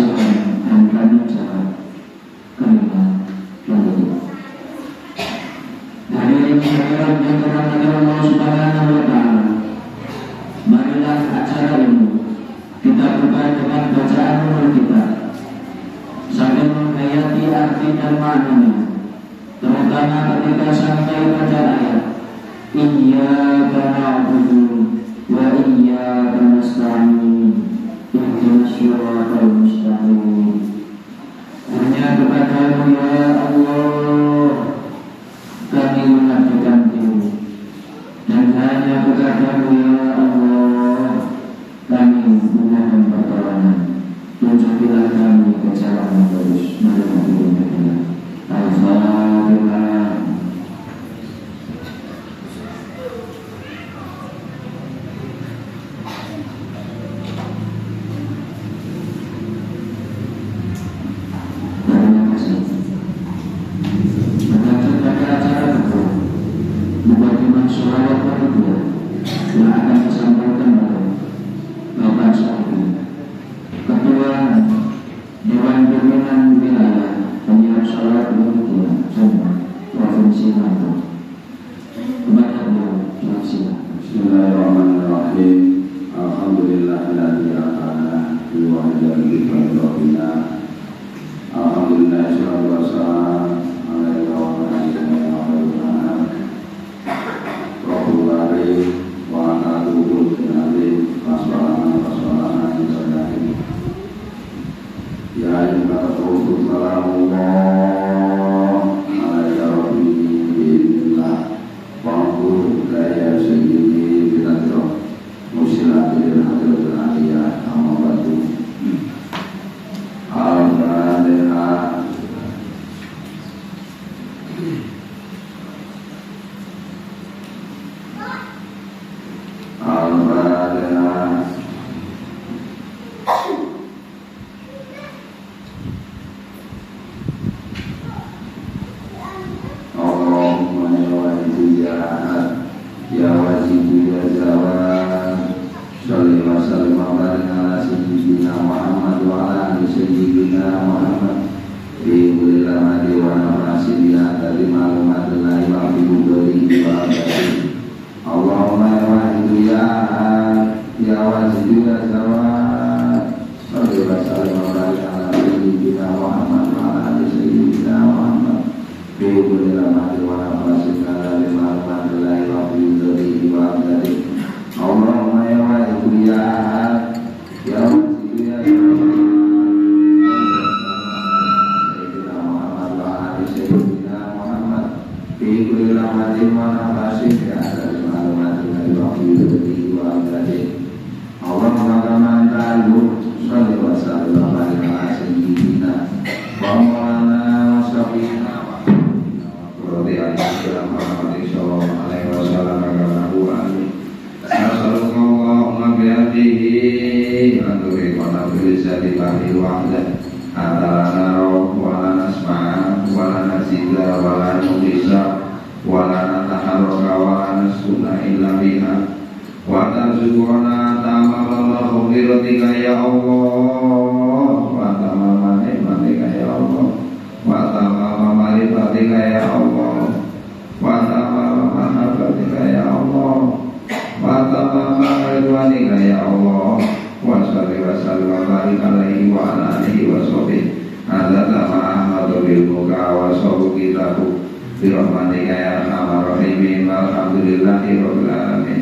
fasihkan dan kami ucapkan kalimat berikut. Hadirin sekalian yang dirahmati Allah Subhanahu wa taala. Marilah acara ini kita buka dengan bacaan Alkitab sambil menghayati arti dan maknanya, terutama ketika sampai pada ayat Iyyaka na'budu wa iyyaka nasta'in ihdinas siratal mustaqim. Hanya kepadamu ya Allah kami mengabdikan diri, dan hanya kepadamu ya Allah kami memohon pertolongan. Tunjukilah kami ke jalan yang lurus. Mari kita berdoa. Al-Fatihah. Terima kasih. Berlanjut pada acara kedua, Muqaddimah sholawat kedua yang akan disampaikan oleh Bapak Syahri, Ketua Dewan Pimpinan Wilayah Penyiar Sholawat Muhammadiyah Jember Provinsi Lampung. Kepada beliau, silakan. Bismillahirrahmanirrahim. Alhamdulillahilladzi atana bi wahdatil rabbina. Alhamdulillah sallallahu alaihi wasallam alaihi wa sallam. Rabbul alamin wa a'udzu billahi wasalamu ya ayyuhal rasul salamullah alaihi rabbi billah wa'budu ya sayyidi binadro musilatil hadratul aliyah amma ba'du. Al-Fatihah. Al-Fatihah. Allahumma ya wajib ya ahad ya wajib ya jawad sholli wa sallim wa barik ala sayyidina Muhammad wa ala ali sayyidina Muhammad bi kulli lamadi wa nafasiyah dari malumatillah wa bi budori wa abadi. Allahumma ya wahid ya ahad ya wajib ya jawad sholli wa sallim wa barik ala sayyidina Muhammad wa ala ali sayyidina Muhammad bi kulli lamadi wa nafasiyah dari malumatillah wa bi budori wa abadi. Allahumma ya wahid ya ahad ya wajib ya jawad sayyidina Muhammad wa ali sayyidina Muhammad bi kulli lamadi wa nafasiyah dari malumatillah wa bi budori wa abadi. Allahumma kama ta'lamu sholli wa sallim wa barik ala sayyidina wa maulana wa syafi'ina wa radhiyallahu anhu sallallahu alaihi wasallam wa amin. Assalamualaikum bi'abdihi Anturi qanabili sadi bahri wa'adah Atalana roh walana asma'a walana zidla walana mudisa walana taharroka walana sunnah illa biha wa tarzuqona tamamama khubiratika ya Allah wa tamamama nikmatika ya Allah wa tamamama marifatika ya Allah wa tamamama mahabbatika ya Allah wa tamamama ridwanika ya Allah wa salli wa sallim wa barik alaihi wa ala alihi wa sahbihi adada ma'ahmadu bilmuka wa sabu kitabu birahmatika ya arhamar rahimin alhamdulillahi rabbil alamin.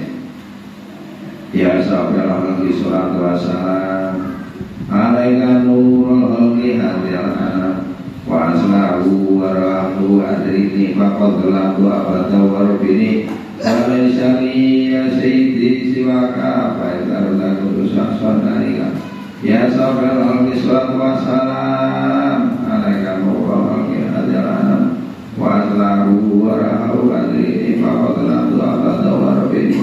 Ya sahabat salatu wassalam alaika nurul khalqi hadiyal anam wa aslahu wa rahmu adrini faqad lahu abada wa rabbini Salai syari ya sayyidi siwaka Faizar lagu rusak sonalika Ya sahabat al-halki salatu wassalam alaika nurul khalqi hadiyal anam wa aslahu wa rahmu adrini faqad lahu abada wa rabbini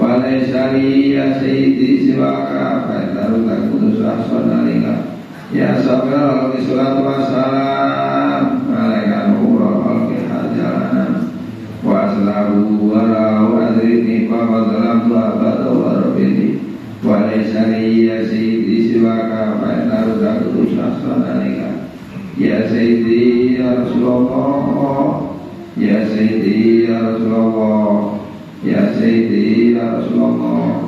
Walai syari ya sayyidi siwaka Faizar lagu rusak sonalika Ya sahabat al-halki salatu wassalam alaika nurul khalqi hadiyal anam wa aslahu wa lahu adrini fa fadlam tu abada wa rabbini wa laysa li sayyidi siwaka fa'inna rudakutu syahsananika. Ya Sayyidi ya Rasulullah, ya Sayyidi ya Rasulullah, ya Sayyidi ya Rasulullah,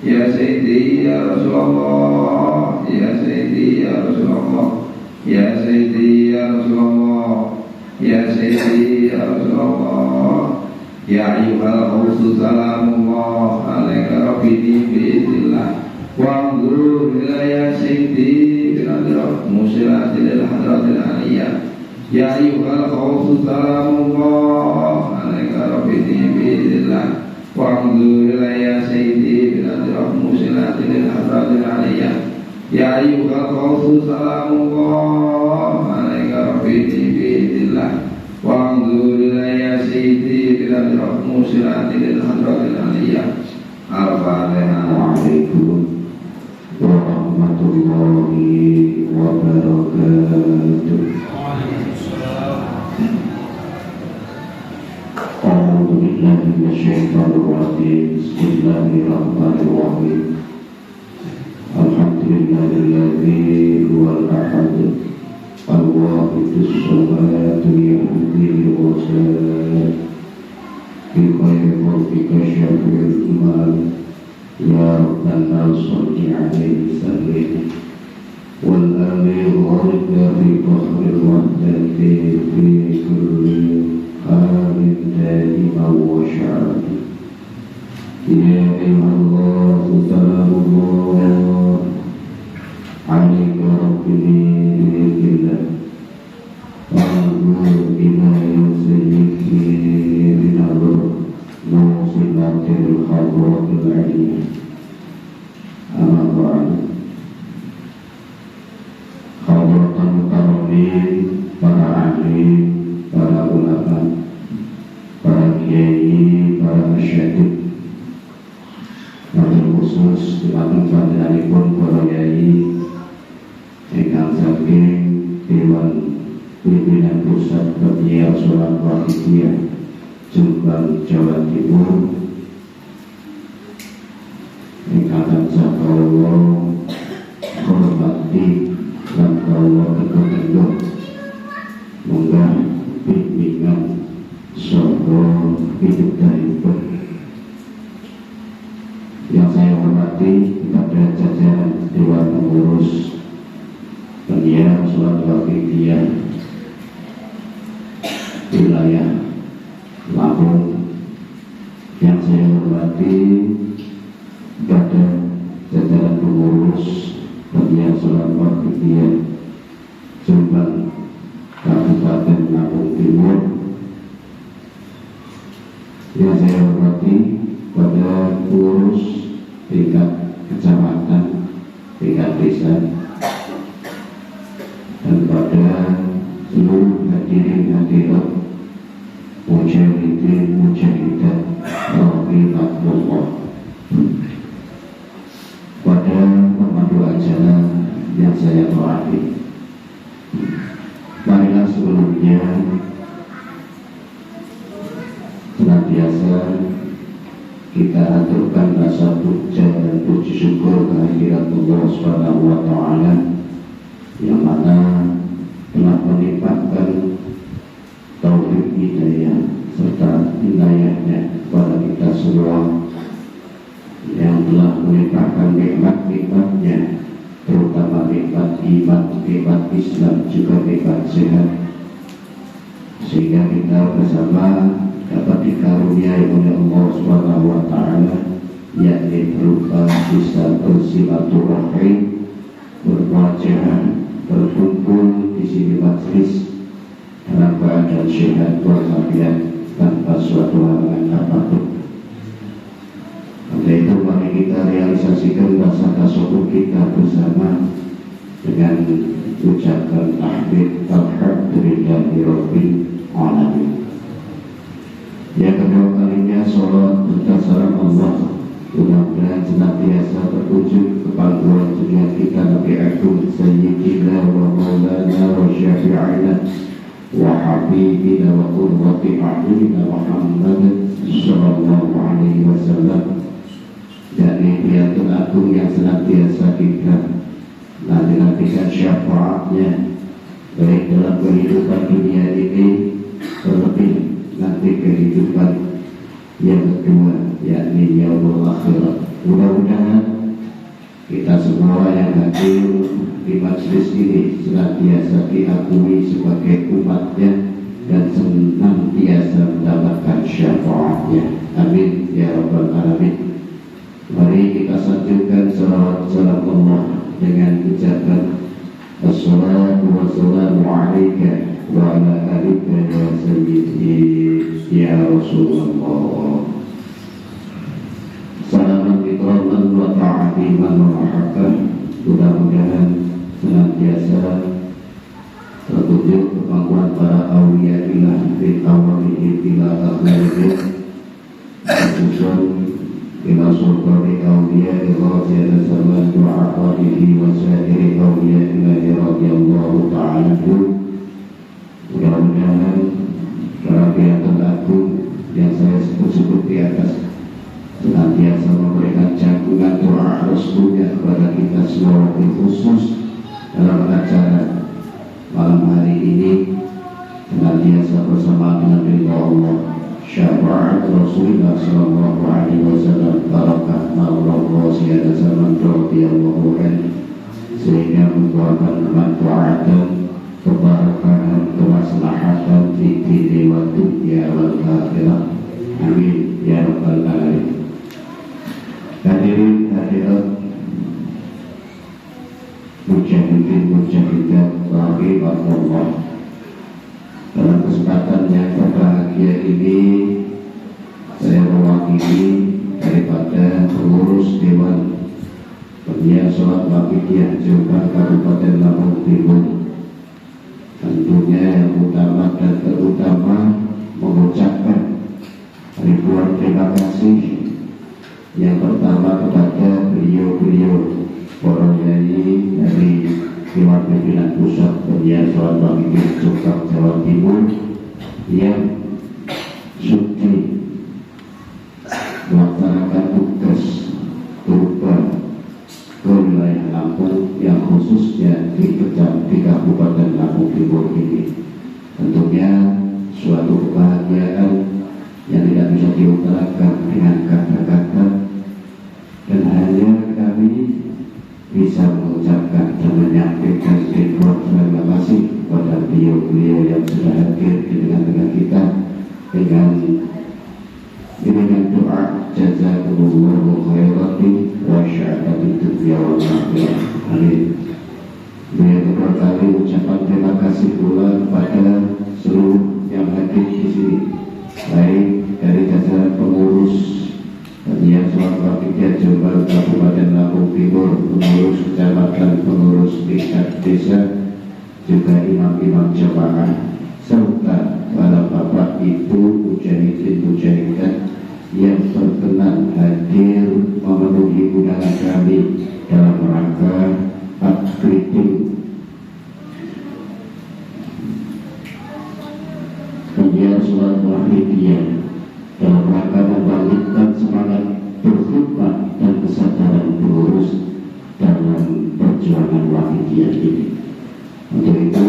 ya Sayyidi ya Rasulullah, ya Sayyidi ya Rasulullah, ya Sayyidi ya Rasulullah, ya Sayyidi ya Rasulullah, ya ayyuhal khawsu salamullah alaika rabbini bi'idillah wa'anzur ila ya Sayyidi binadrat musilatil hadratil aliyah. Ya ayyuhal khawsu salamullah alaika rabbini bi'idillah wa'anzur ila ya Sayyidi binadrat musilatil hadratil aliyah. Ya ayyuhal khawsu salamullah alaika rabbini bi'idillah wa'anzur ila ya Sayyidi binadrat musilatil hadratil aliyah. Al-Fatihah. Warahmatullahi wabarakatuh. A'udzu billahi minasyaitonir rajim. Bismillahirrahmanirrahim. Alhamdulillahilladzi huwal ahad al-wahidus samad yahdil wasal bi khairi khalqika syafi'il iman. Ya Rabbana salli alaihi sallim wal ali gharqa fi fakhril wahdati fi kulli halin daima wa syarati. Ya Allah salamullah alaika rabbini billah wa'anzur ila sayyidi binadr musilatil hadratil aliyah. Amma ba'du. Hadratan mukaramin, para ahli, para ulama, para kiai, para masyayikh, wabil khusus dimakan fadilanipun para kiai ingkang saking Dewan Pimpinan Pusat Penyiar Sholat Wahidiyah Jombang, Jawa Timur, ingkang sakala hormati lan kula teguh munggah bimbingan saha pidhayipun. Yang saya hormati kepada jajaran Dewan Pengurus Penyiar Sholat Wahidiyah wilayah Lampung, yang saya hormati kepada jajaran pengurus Penyiar Sholat Wahidiyah Jombang Kabupaten Lampung Timur, yang saya hormati pada pengurus tingkat kecamatan, tingkat desa, dan pada seluruh hadirin hadirat mujahidin mujahidat rahimahullah. Pada pemandu acara yang saya hormati, marilah sebelumnya senantiasa kita aturkan rasa puja dan puji syukur kehadirat Allah Subhanahu wa Ta'ala yang mana telah melimpahkan taufik hidayah serta inayahnya kepada kita semua, yang telah melimpahkan nikmat-nikmatnya, terutama nikmat iman, nikmat Islam, juga nikmat sehat, sehingga kita bersama dapat dikaruniai oleh Allah Subhanahu wa Ta'ala, yakni berupa bisa bersilaturahim, bermuajahah, berkumpul di sini majelis dalam keadaan sehat walafiat tanpa suatu halangan apapun. Oleh itu mari kita realisasikan rasa tasyukur kita bersama dengan ucapan tahmid alhamdulillahi rabbil alamin. Yang kedua kalinya salat serta salam Allah mudah-mudahan senantiasa terwujud kepangkuan dunia kita Nabi Agung Sayyidina wa Maulana wa Syafi'ina wa Habibina wa Qurrati A'yunina Muhammad sallallahu alaihi wasallam, yakni Piantun Agung yang senantiasa kita nanti-nantikan syafaatnya baik dalam kehidupan dunia ini, terlebih nanti kehidupan yang kedua, yakni yaumul akhirat. Mudah-mudahan kita semua yang hadir di majelis ini senantiasa diakui sebagai umatnya dan senantiasa mendapatkan syafaatnya. Amin ya rabbal alamin. Mari kita sanjungkan salawat salam Allah dengan ucapan Assalatu wassalamu alaika wa ala alika ya sayyidi ya Rasulullah. Salaman ikraman wa ta'adiman wa mahabbah. Mudah-mudahan senantiasa tertuju kemampuan para awliya ilah di awalihi ila akhirih, khususan ila sultani awliya ilah ziyada zaman du'a'alihi wa sa'iri awliya ilahi radiyallahu ta'ala. Mudah-mudahan kerabiatan agung yang saya sebut-sebut di atas senantiasa memberikan cakungan doa restunya kepada kita semua, khusus dalam acara malam hari ini, senantiasa bersama dengan ridha Allah, syafaat Rasulullah sallallahu alaihi wasallam, barakah Allah ziyada zaman radhiyallahu anhu, sehingga membuahkan manfaatan, keberkahan, kemaslahatan di dunia wa dunya wal akhirah. Amin ya rabbal alamin. Hadirin hadirat, mujahidin mujahidat rahimakumullah. Dalam kesempatan yang berbahagia ini, saya mewakili daripada pengurus Dewan Penyiar Sholat Waqidiyah Jombang Kabupaten Lampung Timur, tentunya yang utama dan terutama mengucapkan ribuan terima kasih. Yang pertama kepada beliau-beliau para nyai dari Dewan Pimpinan Pusat Penyiar Sholat Waqidiyah Jombang Jawa Timur yang sudah melaksanakan tugas berupa ke wilayah Lampung yang khususnya di Kabupaten Lampung Timur ini. Tentunya suatu kebahagiaan yang tidak bisa diutarakan dengan kata-kata, dan hanya kami bisa mengucapkan dan menyampaikan terima kasih kepada beliau-beliau yang sudah hadir di tengah-tengah kita dengan doa jazakumullahu khairan wa sya'ati dunya wal akhirah. Amin. Beliau berkali ucapan terima kasih pula kepada seluruh yang hadir di sini, baik dari jajaran pengurus Penyiar Sholat Waqidiyah Jombang Kabupaten Lampung Timur, pengurus kecamatan, pengurus tingkat desa, juga imam-imam jamaah, serta para bapak ibu mujahidin mujahidat yang berkenan hadir memenuhi undangan kami dalam rangka takriting Penyiar Sholat Waqidiyah dalam rangka membangkitkan semangat berkhidmat dan kesadaran pengurus dalam perjuangan Waqidiyah ini. Untuk itu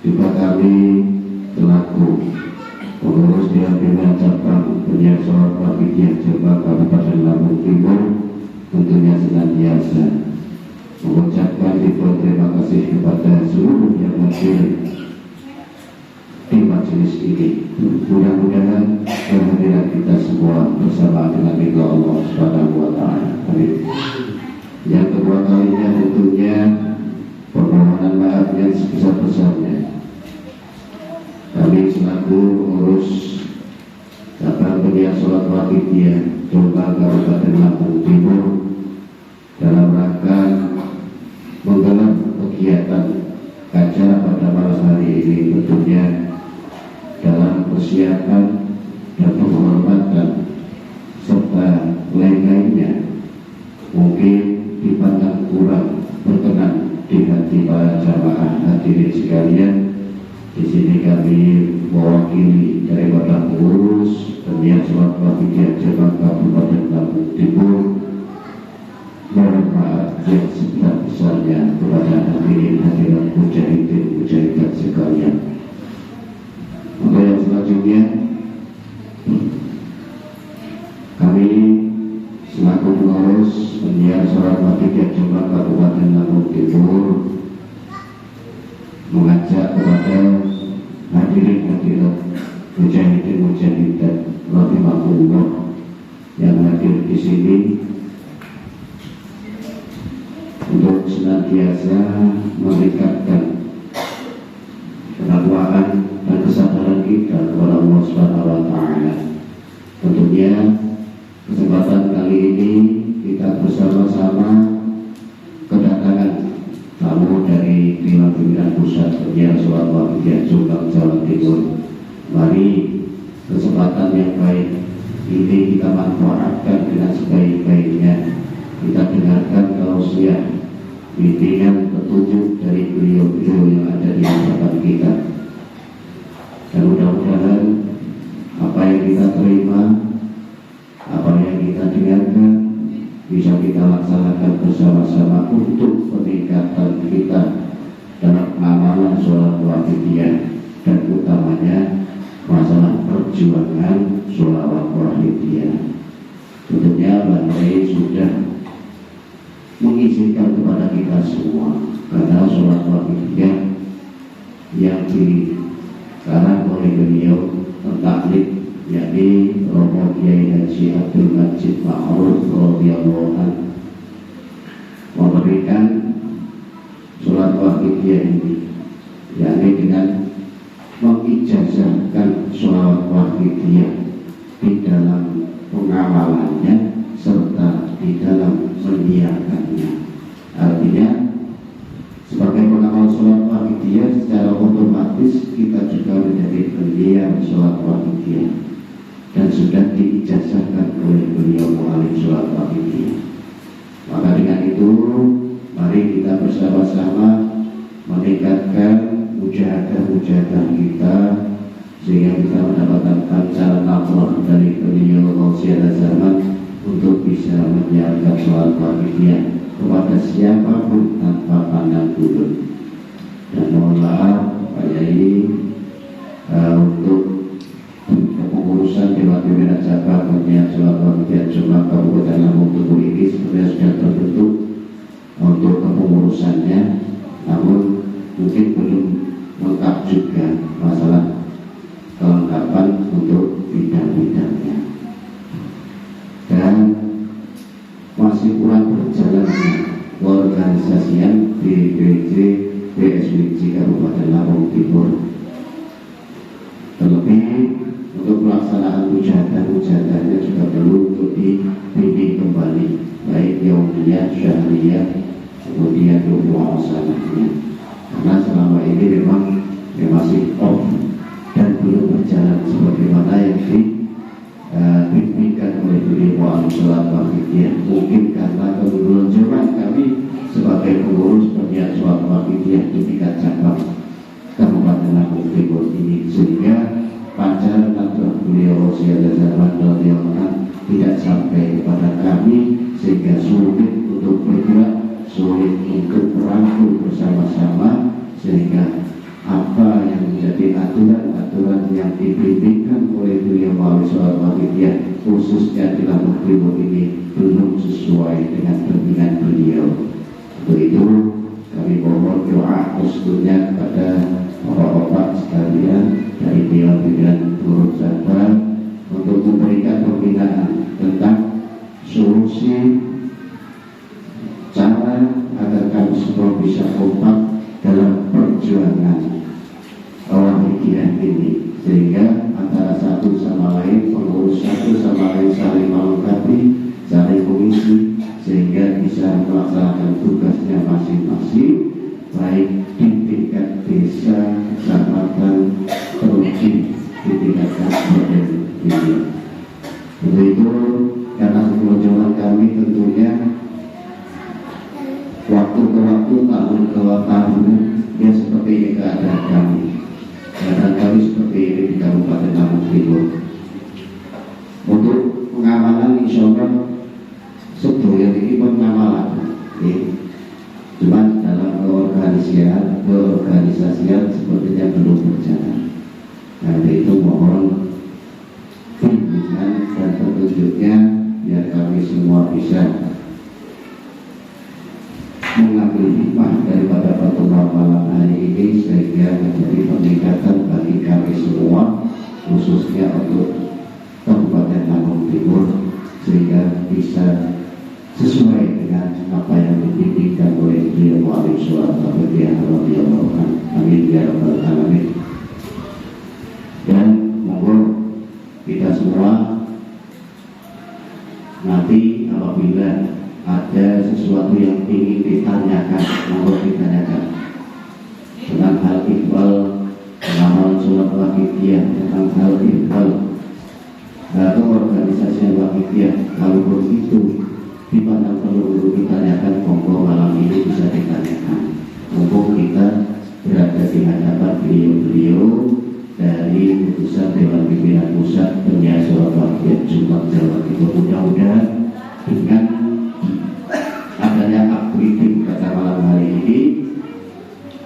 juga kami selaku pengurus Dewan Pimpinan Cabang Penyiar Sholat Waqidiyah Jombang Kabupaten Lampung Timur tentunya senantiasa mengucapkan terima kasih kepada seluruh yang hadir di majelis ini. Mudah-mudahan kehadiran kita semua bersama dengan ridha Allah Subhanahu wa taala. Amin. Yang kedua kalinya tentunya permohonan maaf yang sebesar-besarnya. Kami selaku pengurus Cabang Penyiar Sholat Waqidiyah Jombang Kabupaten Lampung Timur dalam rangka menggelar kegiatan acara pada malam hari ini, tentunya dalam persiapan dan penghormatan serta lain-lainnya mungkin dipandang kurang berkenan di hati para jamaah hadirin sekalian. Di sini kami mewakili daripada pengurus Penyiar Sholat Waqidiyah Jombang Kabupaten Lampung Timur manfaat yang sebesar-besarnya kepada hadirin mujahidin sekalian. Untuk yang selanjutnya, kami selaku pengurus penyiar sholat maghrib Jumat Kabupaten Lampung Timur mengajak kepada hadirin mujahidat rahimahullah yang hadir di sini untuk senantiasa meningkatkan kenakwaan dan kesadaran kita kepada Allah Subhanahu wa Ta'ala. Tentunya kesempatan kali ini kita bersama-sama kedatangan tamu dari Dewan Pimpinan Pusat Penyiar Sholat Maghrib Jombang, Jawa Timur. Mari kesempatan yang baik ini kita manfaatkan dengan sebaik-baiknya. Kita dengarkan tausiah bimbingan petunjuk dari beliau-beliau yang ada di hadapan kita. Dan mudah-mudahan apa yang kita terima, apa yang kita dengarkan bisa kita laksanakan bersama-sama untuk peningkatan kita dalam amalan sholat wajibiyah dan utamanya masalah perjuangan sholawat wajibiyah. Tentunya Bandai sudah mengizinkan kepada kita semua karena sholat wajibiyah yang dikarang oleh beliau mentaklid yakni Romo Kiai Haji Abdul Majid Ma'ruf radhiyallahu anhu memberikan sholat wajibiyah ini yakni dengan mengijazahkan sholat wajibiyah di dalam pengamalannya serta di dalam menyiarkannya. Artinya sebagai pengamal sholat wajibiyah secara otomatis kita juga menjadi penyiar sholat wajibiyah dan sudah diijazahkan oleh beliau mu'alim sholat wajibiyah. Maka dengan itu mari kita bersama-sama meningkatkan mujahadah kita sehingga kita mendapatkan pancaran nafkah dari beliau Gausiana zaman untuk bisa menyiarkan sholat wajibiyah kepada siapapun tanpa pandang bulu. Dan mohon maaf Pak Yai untuk kepengurusan Dewan Pimpinan Cabang Penyiar Sholat Wajibiyah Jumat Kabupaten Lampung Timur ini sebenarnya sudah terbentuk untuk kepengurusannya, namun mungkin belum lengkap juga masalah kelengkapan untuk bidang-bidangnya dan masih kurang berjalannya organisasian DPC PSWJ Kabupaten Lampung Timur. Terlebih untuk pelaksanaan mujahadah-mujahadahnya juga perlu untuk dibimbing kembali, baik yaumiyah, syahriyah, kemudian muasalahnya. Karena selama ini memang masih off dan belum berjalan sebagaimana yang dibimbingkan oleh beliau mu'alim sholat wajibiyah. Mungkin karena kebetulan zaman kami sebagai pengurus penyiar sholat wajibiyah di tingkat cabang Kabupaten Lampung Timur ini, sehingga pancaran nafkah beliau Gausiana zaman tidak sampai kepada kami, sehingga sulit untuk bergerak, sulit untuk merangkul bersama-sama, sehingga apa yang menjadi aturan-aturan yang dibimbingkan oleh beliau melalui sholat wajibiyah khususnya di Lampung Timur ini belum sesuai dengan bimbingan beliau. Untuk itu kami mohon doa restunya kepada bapak-bapak sekalian dari Dewan Pimpinan Turut Cabang untuk memberikan pembinaan tentang solusi cara agar kami semua bisa kompak dalam perjuangan wajibiyah ini, sehingga antara satu sama lain, pengurus satu sama lain saling melengkapi, saling mengisi, sehingga bisa melaksanakan tugasnya masing-masing, baik di tingkat desa, kecamatan, terlebih di tingkat kabupaten ini. Untuk itu, karena keberjalanan kami tentunya waktu ke waktu, tahun ke tahun, ya seperti ini keadaan kami. Keadaan kami seperti ini di Kabupaten Lampung Timur. Untuk pengamalan insya Allah sebetulnya ini pengamalan keorganisasian sepertinya belum berjalan. Karena itu mohon bimbingan dan petunjuknya biar kami semua bisa mengambil hikmah daripada pertemuan malam hari ini sehingga menjadi peningkatan bagi kami semua, khususnya untuk Kabupaten Lampung Timur, sehingga bisa sesuai dengan apa yang dibimbingkan oleh beliau alaihi salatu wassalam. Amin ya rabbal alamin. Dan monggo kita semua nanti apabila ada sesuatu yang ingin ditanyakan, monggo ditanyakan tentang hal iqbal, pengamal surat wakifiyah, tentang hal iqbal atau organisasi wakifiyah. Kalau begitu dipandang perlu ditanyakan, monggo malam ini bisa ditanyakan. Monggo kita berada di hadapan beliau-beliau dari putusan Dewan Pimpinan Pusat Penyiar Surat Wakifiyah Jombang Jawa Timur. Mudah-mudahan dengan adanya upgrading pada malam hari ini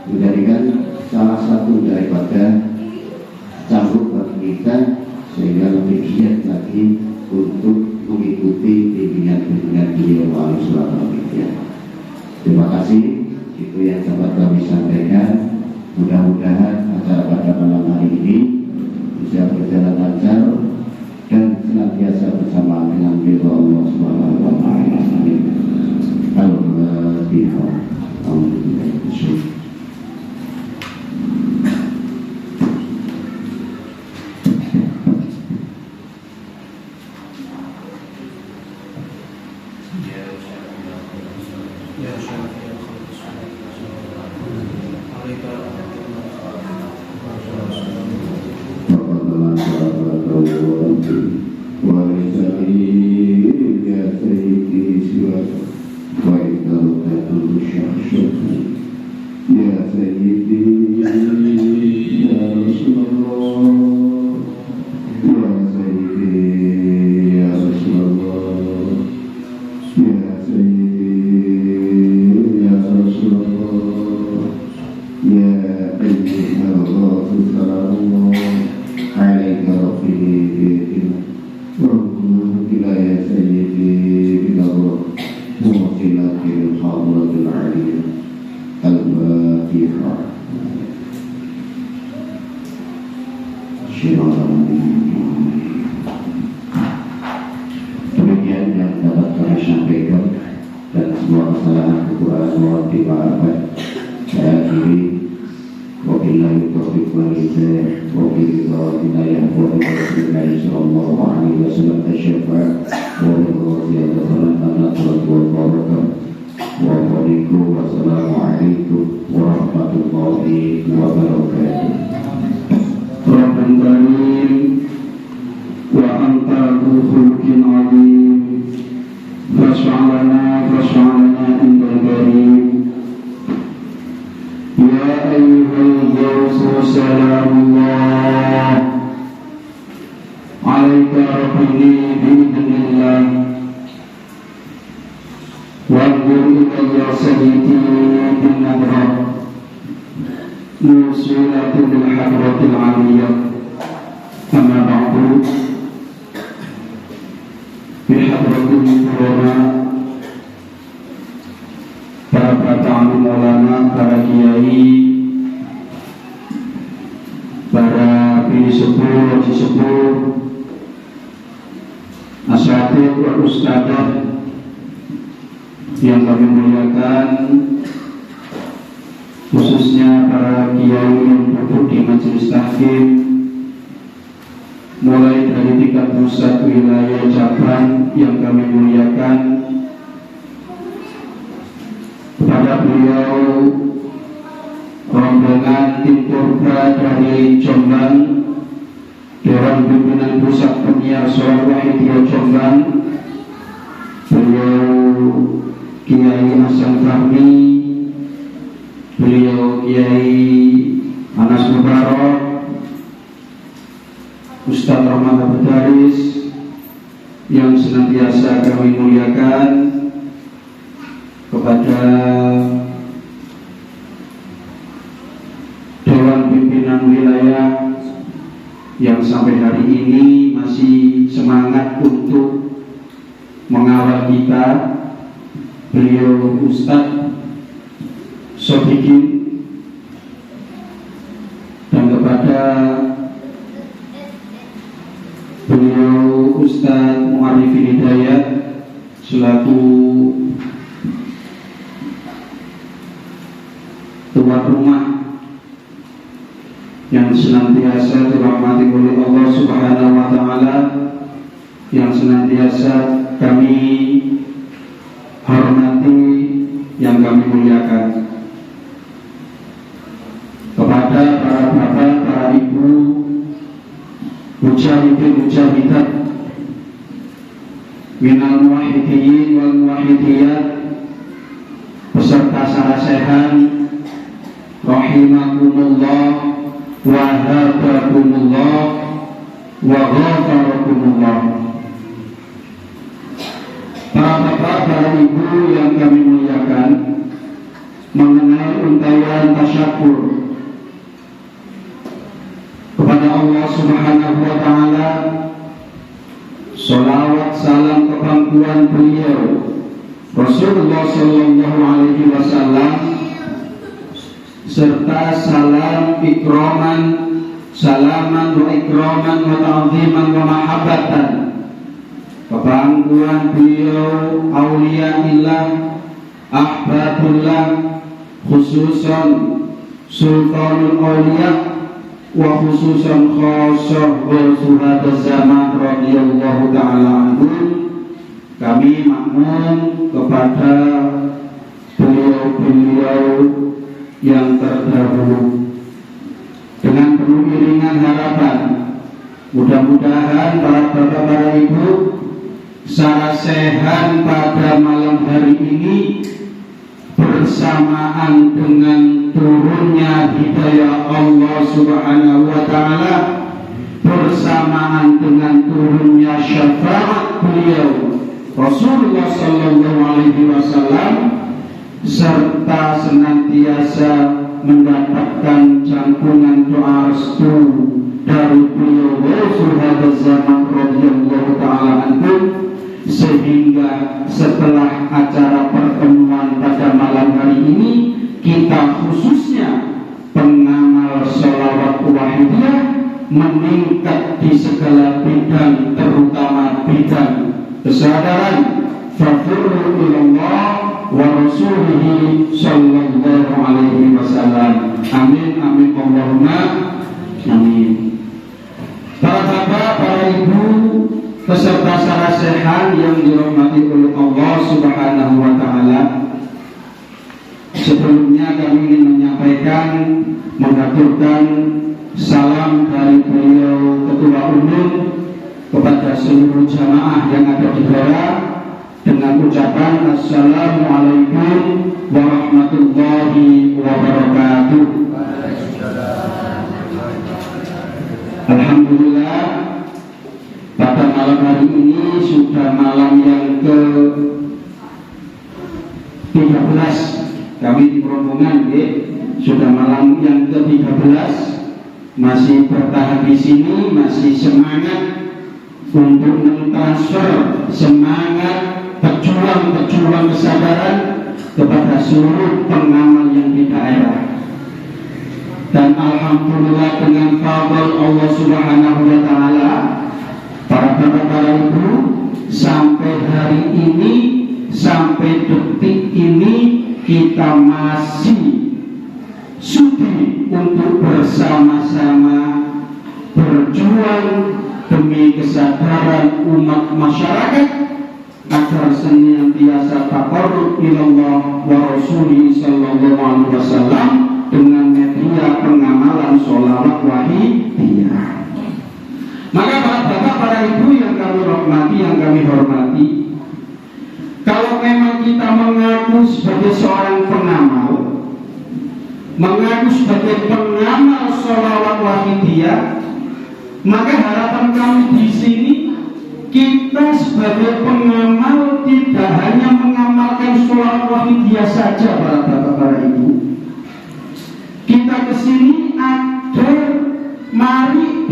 menjadikan salah satu daripada cambuk bagi kita, sehingga lebih giat lagi untuk mengikuti bimbingan-bimbingan beliau alaihi salatu wassalam. Terima kasih, itu yang dapat kami sampaikan. Mudah-mudahan acara pada malam hari ini bisa berjalan lancar dan senantiasa bersama dengan ridha Allah Subhanahu wa taala. Amin. Al-Fatihah. Demikian yang dapat kami sampaikan, dan semua kesalahan kekurangan mohon dimaafkan. Saya akhiri, wabillahi taufiq wal hidayah, wabillahi hidayah, wabillahi sallallahu alaihi wasallam tasyaffa, wabillahi wassalamualaikum warahmatullahi wabarakatuh. Rabbul Karim wa anta khuluqin azim, fash'alana indal karim. Ya ayyuhal ghawsu salamullah alaika rabbini bi'idhnillah wanzur ilayya sayyidi bin nadra nusilatul hadratil aliyah. Amma ba'du, bihadratil ulama, para tamu ulama, para kiai, para bini sepuh, haji sepuh, asatidz wa ustadzah yang kami muliakan, khususnya para kiai yang duduk di majelis tahkim, mulai dari tingkat pusat, wilayah, cabang yang kami muliakan, kepada beliau rombongan tim Purba dari Jombang, Dewan Pimpinan Pusat Penyiar Surat Wakifiyah Jombang, beliau Kiai Hasan Fahmi, beliau Kiai Anas Mubarak, Ustaz Rahmat Abdaris yang senantiasa kami muliakan, kepada pimpinan wilayah yang sampai hari ini masih semangat untuk mengawal kita, beliau Ustadz Sofikin, dan kepada beliau Ustadz Mu'arifin Hidayat selaku tuan rumah yang senantiasa dirahmati oleh Allah Subhanahu wa Ta'ala, yang senantiasa kami hormati, yang kami muliakan. Kepada para bapak, para ibu, mujahidin-mujahidat, minal muwahhidin wal muwahhidiyat, peserta sarasehan, rahimakumullah wa hadakumullah wa ghafarakumullah. Para bapak, para ibu yang kami muliakan, mengenai untayan tasyakur kepada Allah Subhanahu wa Ta'ala, sholawat salam kepangkuan beliau Rasulullah Sallallahu Alaihi Wasallam, serta salam ikraman, salaman wa ikraman wa ta'ziman wa mahabbatan kepangkuan beliau auliyaillah, ahbabullah, khususan sultanul auliya wa khususan khasah wa suhada zaman radhiyallahu ta'ala anhu. Kami makmum kepada beliau-beliau yang terdahulu dengan penuh iringan harapan, mudah-mudahan para bapak, para ibu sarasehan pada malam hari ini bersamaan dengan turunnya hidayah Allah Subhanahu wa Ta'ala, bersamaan dengan turunnya syafaat beliau Rasulullah Sallallahu Alaihi Wasallam, serta senantiasa mendapatkan jangkungan doa restu dari beliau Rasul zaman radhiyallahu ta'ala anhu, sehingga setelah acara pertemuan pada malam hari ini, kita khususnya pengamal sholawat wahidiyah meningkat di segala bidang, terutama bidang kesadaran fafirru ilallah wa rasulihi sallallahu alaihi wasallam. Amin, amin, Allahumma amin. Para bapak, para ibu, peserta sarasehan yang dirahmati oleh Allah Subhanahu wa Ta'ala, sebelumnya kami ingin menyampaikan, mengaturkan salam dari beliau Ketua Umum kepada seluruh jamaah yang ada di daerah dengan ucapan Assalamualaikum warahmatullahi wabarakatuh. Alhamdulillah, pada malam hari ini sudah malam yang ke-13 kami di rombongan, sudah malam yang ke-13, masih bertahan di sini, masih semangat untuk mentransfer semangat pejuang-pejuang kesadaran kepada seluruh pengamal yang di daerah. Dan alhamdulillah dengan fadl Allah Subhanahu wa Ta'ala, para bapak, para ibu, sampai hari ini, sampai detik ini, kita masih sudi untuk bersama-sama berjuang demi kesadaran umat masyarakat agar senantiasa taqarrub ilallah wa rasulihi sallallahu alaihi wasallam dengan media pengamalan sholawat wahidiyah. Maka para bapak, para ibu yang kami rahmati, yang kami hormati, kalau memang kita mengaku sebagai seorang pengamal, mengaku sebagai pengamal sholawat wahidiyah, maka harapan kami di sini, kita sebagai pengamal tidak hanya mengamalkan sholawat wahidiyah saja, para bapak, para ibu. Kita kesini ada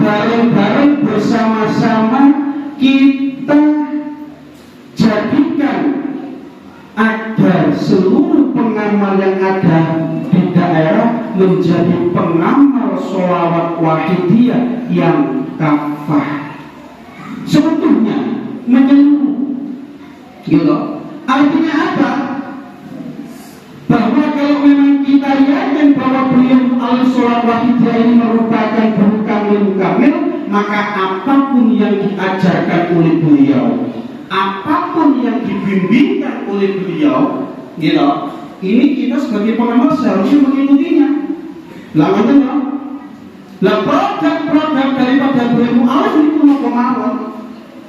bareng-bareng bersama-sama kita jadikan agar seluruh pengamal yang ada di daerah menjadi pengamal sholawat wahidiyah yang kafah, sebetulnya menyeluruh, gitu. Artinya apa? Bahwa kalau memang kita yakin bahwa beliau al-sholawat wahidiyah ini merupakan guru kamil, maka apapun yang diajarkan oleh beliau, apapun yang dibimbingkan oleh beliau, gitu, ini kita sebagai pengamal seharusnya mengikutinya. Lah produk daripada beliau Allah itu pengamal.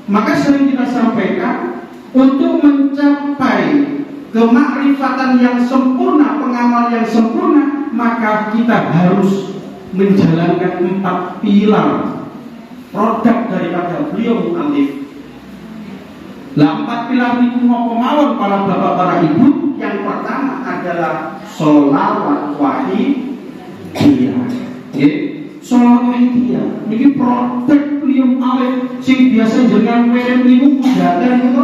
Maka sering kita sampaikan, untuk mencapai kemakrifatan yang sempurna, pengamal yang sempurna, maka kita harus menjalankan 4 pilar produk daripada beliau mu'alif. Lah 4 pilar itu mau mawon para bapak, para ibu. Yang pertama adalah sholawat wahidiyah. Sholawat wahidiyah ini produk beliau alif sing biasa jenengan weren niku mujadan itu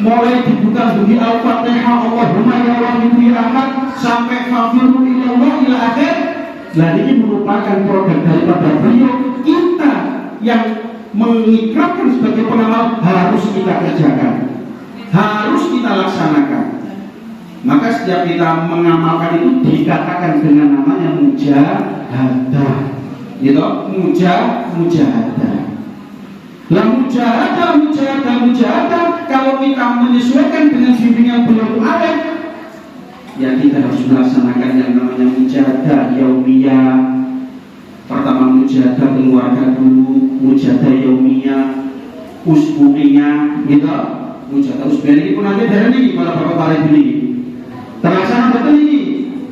mulai dibuka bunyi Al-Fatihah Allahumma ya wahid ya ahad sampai fafiru ilallah ila akhir. Nah ini merupakan produk daripada beliau. Kita yang mengikrarkan sebagai pengamal harus kita kerjakan, harus kita laksanakan. Maka setiap kita mengamalkan itu dikatakan dengan namanya mujahadah, gitu, mujahadah. Lah mujahadah kalau kita menyesuaikan dengan bimbingan beliau alif, ya kita harus melaksanakan yang namanya mujahadah yaumiyah. Pertama mujahadah keluarga dulu, mujahadah yaumiyah, usbuiyah, gitu. Mujahadah usbuiyah ini pun nanti dari ini kalau bapak balik ini terlaksana betul ini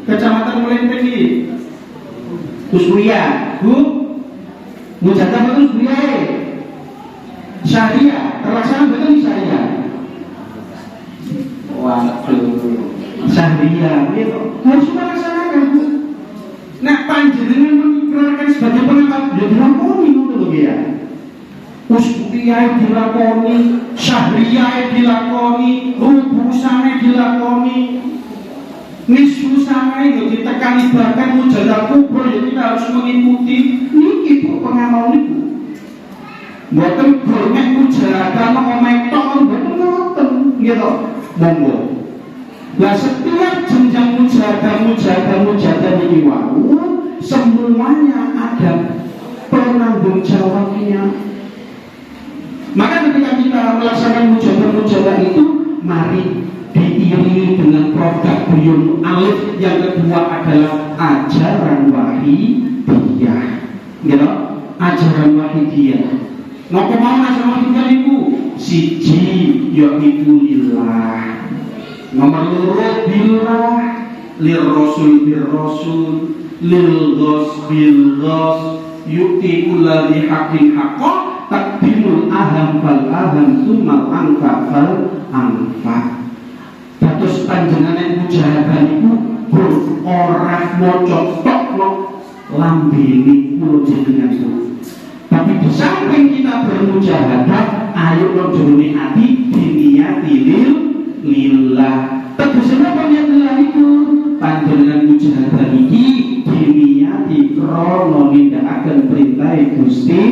kecamatan Melenteng ini usbuiyah, bu mujahadah betul usbuiyah. Syariah terlaksana betul syariah. Waduh, syariah itu harus melaksanakan. Nah, panjenengan mengikrarkan sebagai pengamal, dia dilakoni itu ya. Usbuiyah dilakoni, syariah dilakoni, rubusannya dilakoni, nisfusana itu ditekani bahkan mujahadah kubur ya kita harus mengikuti. Ini ibu pengamal itu. Buatan bermek mujahadah mengometok, buatan ngoten, gitu. Monggo. Nah setiap jenjang mujahadah ini semuanya ada penanggung jawabnya. Maka ketika kita melaksanakan mujahadah itu, mari diiringi dengan produk beliau alif. Yang kedua adalah ajaran wahidiyah, gitu. Ajaran wahidiyah. Nopo mau ajaran wahidiyah itu siji yaitu lillah, nomor 2 billah, lir rasul bir rasul, lil ghos bil ghos, yu'ti kulli haqqin haqqo, takbirul aham fal aham sumal anfa fal anfa. Dados panjenengan mujahadah niku ora maca tok lambene kula jenengan itu. Tapi di samping kita bermujahadah, ayo njono ati diniyati lillah. Tegese apa niat lillah iku? Panjenengan mujahadah iki diniyati krana nindakaken perintah Gusti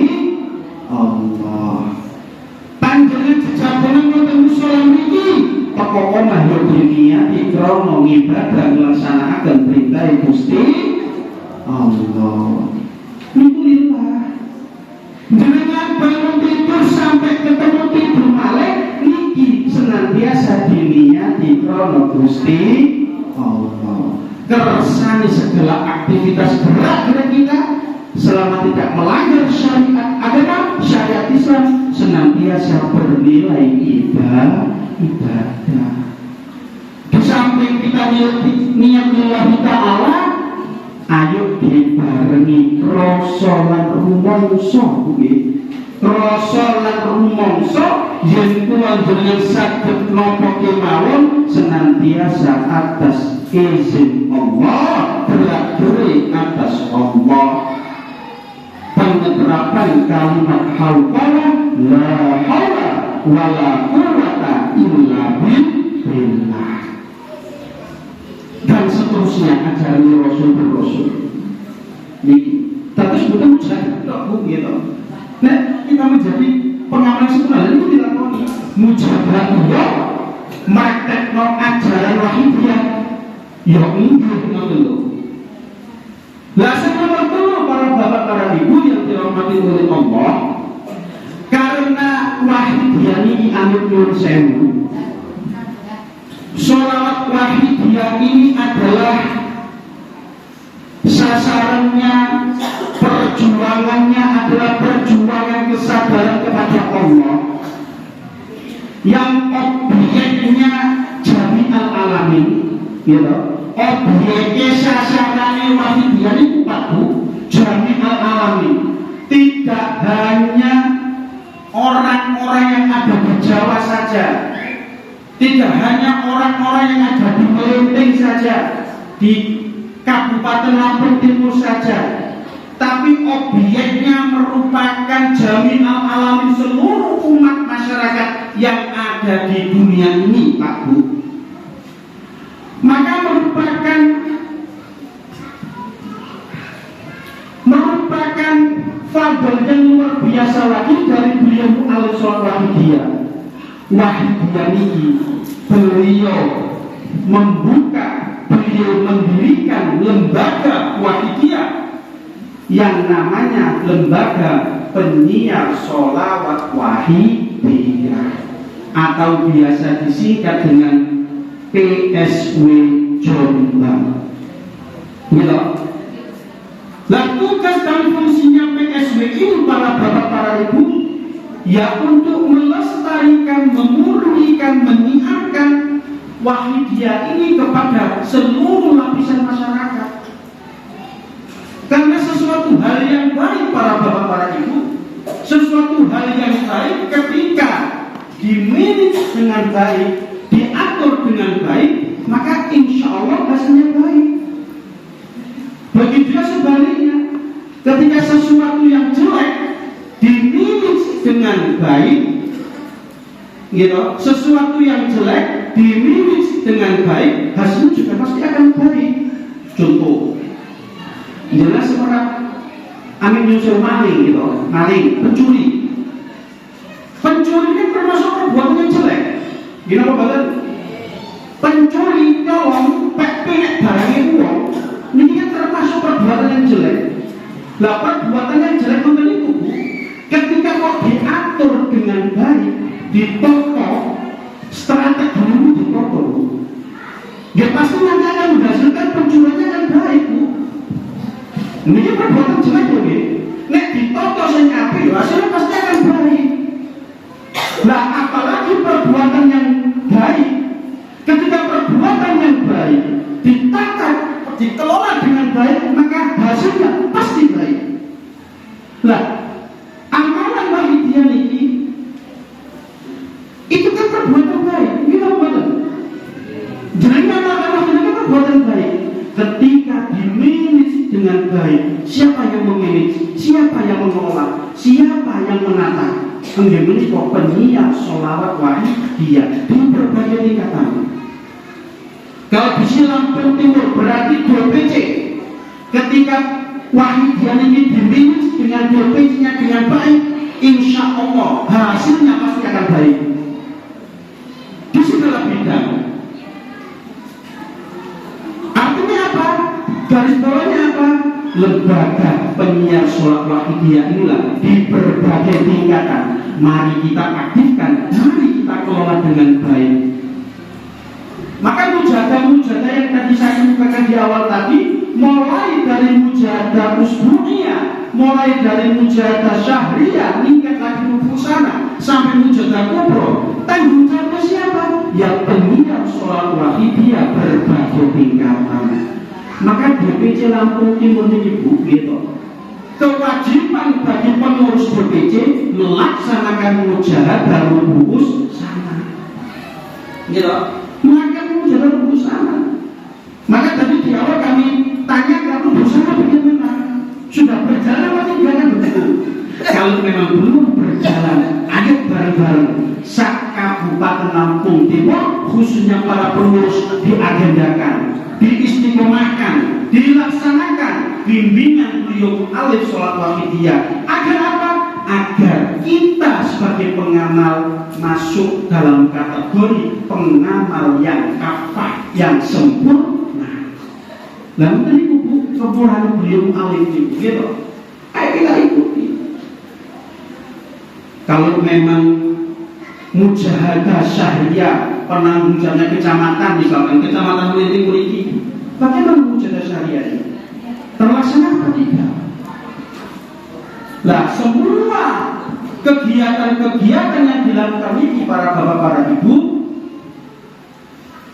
Allah. Panjenengan jejabonan ngoten musala iki pokok mahyo diniyati krana ngibadah nglaksanakaken perintah Gusti Allah. Niku lillah. Dengan bangun tidur sampai ketemu tidur malih niki senantiasa diniyati krana Gusti Allah. Kersane segala aktivitas gerak kita selama tidak melanggar syariat agama, syariat Islam, senantiasa bernilai ibadah. Di samping kita niat lillahi ta'ala, ayo dibarengi rasa lan rumangsa kuwi. Rasa lan rumangsa yen panjenengan saged napa kemawon senantiasa atas izin Allah, berat atas Allah. menerapkan kalimat hauqala la haula wala quwwata illa billah, dan seterusnya ajaran Rasul. Niki, tapi sebetulnya mujahadah gitu. Nah, kita menjadi pengamal sekolah itu dilakoni mujahadah praktekno ajaran wahidiyah ya enggak ngoten lho. Lah sekarang para bapak, para ibu yang dirahmati oleh Allah, karena wahidiyah ini amit nyuwun sewu, sholawat wahidiyah ini adalah sasarannya, perjuangannya adalah perjuangan kesadaran kepada Allah yang objeknya jami'al alamin, gitu. Objeknya sasarannya wahidiyah ini jami'al alamin, tidak hanya orang-orang yang ada di Jawa saja, tidak hanya orang-orang yang ada di Melinting saja, di Kabupaten Lampung Timur saja, tapi objeknya merupakan jami'al alamin seluruh umat masyarakat yang ada di dunia ini, Pak Bu. Maka merupakan fadl yang luar biasa lagi dari beliau alaihi wahidiyah. Wahidiyah ini beliau membuka, beliau mendirikan lembaga wahidiyah yang namanya Lembaga Penyiar Sholawat Wahidiyah, atau biasa disingkat dengan PSW Jombang. Gitu. Nah, tugas dan fungsinya PSW ini para bapak, para ibu, ya untuk melestarikan, memurnikan, menyiarkan wahidiyah ini kepada seluruh lapisan masyarakat. Karena sesuatu hal yang baik para bapak, para ibu, sesuatu hal yang baik ketika dimanage dengan baik, diatur dengan baik, maka insya Allah hasilnya baik. Begitu juga sebaliknya, ketika sesuatu yang jelek dimanage dengan baik, gitu, sesuatu yang jelek dimanage dengan baik, hasilnya juga pasti akan baik. Contoh, jelas orang amin nyusul maling, gitu, maling, pencuri. Pencuri ini termasuk perbuatan yang jelek. Gini apa badan? Pencuri nyolong, pengen barangnya uang, ini kan termasuk perbuatan yang jelek. Lah perbuatan yang jelek itu ketika kok diatur dengan baik, ditata, strategi dulu ditata, ya pasti nanti akan menghasilkan pencuriannya yang baik, Bu. Ini perbuatan jelek loh, nek ditata sing apik, hasilnya pasti akan baik. Nah, apalagi perbuatan yang baik, ketika perbuatan yang baik ditata, dikelola dengan baik, maka hasilnya pasti baik. Nah, amalan wahidiyah ini itu kan perbuatan baik, ini perbuatan. Jadi amalan wahidiyah itu perbuatan baik. Ketika dimanage dengan baik, siapa yang memanage, siapa yang mengelola, siapa yang menata, menjadi penyiar sholawat wahidiyah di berbagai tingkatan. Kalau di Lampung Timur berarti 2PC. Ketika wahidiyah ini dimanage dengan 2PC-nya dengan baik, insya Allah hasilnya pasti akan baik. Di segala bidang. Artinya apa? Garis bawahnya apa? Lembaga penyiar sholawat wahidiyah inilah di berbagai tingkatan. Mari kita aktifkan, mari kita kelola dengan baik. Maka mujahadah yang tadi saya kemukakan di awal tadi, mulai dari mujahadah usbu'iyah, mulai dari mujahadah syahriyah, meningkat lagi mufusana, sampai mujahadah kubro. Tanggung jawab siapa? Yang penyiar sholawat wahidiyah berbagai tingkatan. Maka DPC Lampung Timur ini Bu, gitu, kewajiban bagi pengurus DPC melaksanakan mujahadah rubuh sana, gitu, melakukan mujahadah rubuh sana. Maka tadi di awal kami tanya, rubuh sana bagaimana? Sudah berjalan atau tidak kan begitu? memang belum berjalan, ayo bareng-bareng sak Kabupaten Lampung Timur, khususnya para pengurus, diagendakan, diistiqomahkan, dilaksanakan bimbingan beliau Alif Sholat Wahidiyah. Agar apa? Agar kita sebagai pengamal masuk dalam kategori pengamal yang kafah, yang sempurna. Lalu tadi kepulauan beliau Alif itu, gitu. Ayo kita ikuti. Kalau memang mujahadah syariah, penanggung jawabnya kecamatan, misalkan kecamatan Melinting, bagaimana mujahadah syariah ini? Terlaksana apa tidak? Lah, semua kegiatan-kegiatan yang dilakukan ini para bapak, para ibu,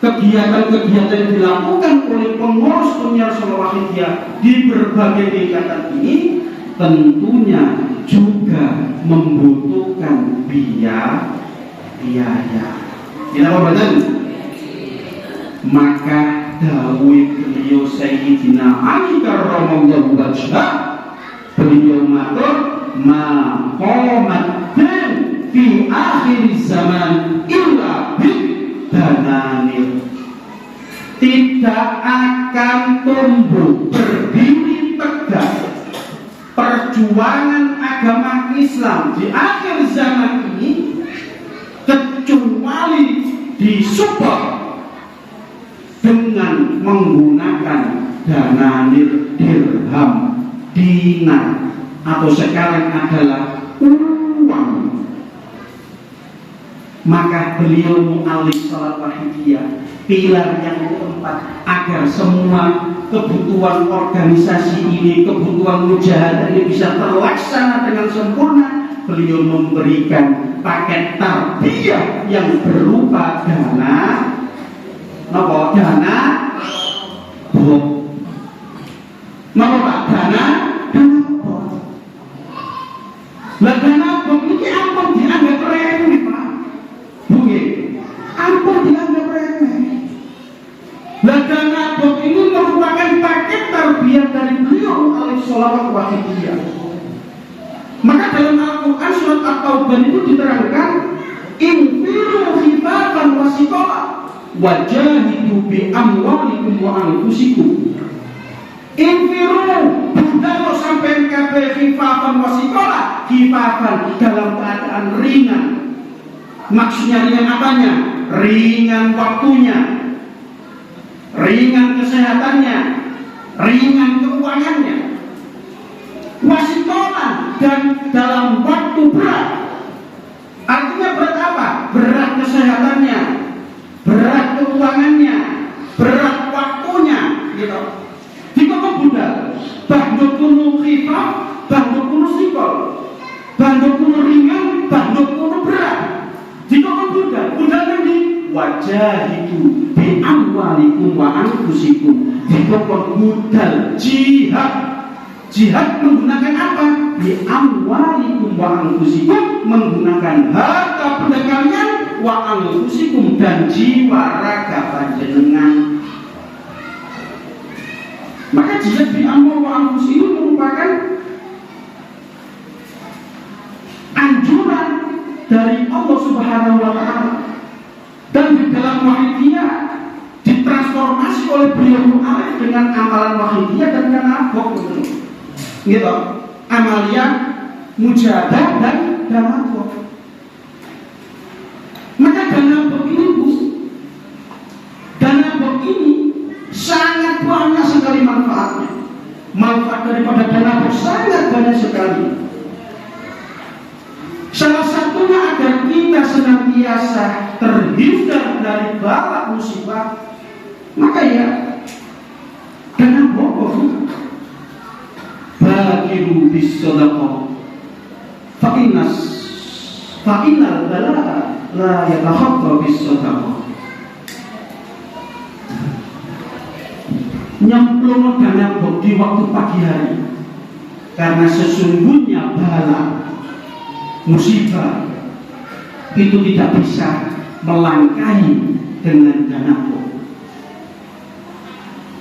kegiatan-kegiatan yang dilakukan oleh pengurus penyiar Sholat Wahidiyah di berbagai tingkatan ini tentunya juga membutuhkan biaya. Tidak apa betul? Maka dawuh beliau Sayyidina Ali karramallahu wajhah, beliau matur, ma qamatin fi akhir zaman illa bidananir. Tidak akan tumbuh berdiri tegak perjuangan agama Islam di akhir zaman ini kecuali disupport dengan menggunakan dananir, dirham, dinar, atau sekarang adalah uang. Maka beliau Mu'alif Sholat Wahidiyah, pilar yang keempat, agar semua kebutuhan organisasi ini, kebutuhan mujahadah ini bisa terlaksana dengan sempurna. Beliau memberikan paket tarbiyah yang berupa dana bok, dana bok. Lah dana bok ini ampun dianggap remeh, Pak. Nggih. Ampun dianggap remeh. Lah dana bok ini merupakan paket tarbiyah dari beliau Alif Sholawat Wahidiyah. Maka dalam Al-Quran surat At-Taubah itu diterangkan, infiru khifafan wa siqala wajahidu bi amwalikum wa anfusikum. Infiru, kalau sampai kabeh khifafan wa siqala, khifafan dalam keadaan ringan. Maksudnya ringan apanya? Ringan waktunya, ringan kesehatannya, ringan keuangannya. Wasitolan, dan dalam waktu berat. Artinya berat apa? Berat kesehatannya, berat keuangannya, berat waktunya, gitu. Jika budal, bahdo kuno khifaf, bahdo kuno sikol, bahdo kuno ringan, bahdo kuno berat. Jika budal nanti wajah itu bi amwalikum wa anfusikum. Jika budal jihad menggunakan apa? Bi amwalikum wa anfusikum, menggunakan harta benda kalian, wa anfusikum, dan jiwa raga panjenengan. Maka jihad bi amwal wa anfusikum merupakan anjuran dari Allah Subhanahu wa taala. Dan di dalam Wahidiyah ditransformasi oleh beliau Alif dengan amalan Wahidiyah dan danabok, gitu, amalia, mujahadah dan danabok. Maka danabok ini, Bu, danabok ini sangat banyak sekali manfaatnya. Manfaat daripada danabok sangat banyak sekali. Salah satunya agar kita senantiasa terhindar dari bala musibah. Maka ya, danabok bagiru bis-shadaqah fa'innal balaa la yatakhatta bis-shadaqah. Nyemplung danabok di waktu pagi hari, karena sesungguhnya bala musibah itu tidak bisa melangkahi dengan danabok.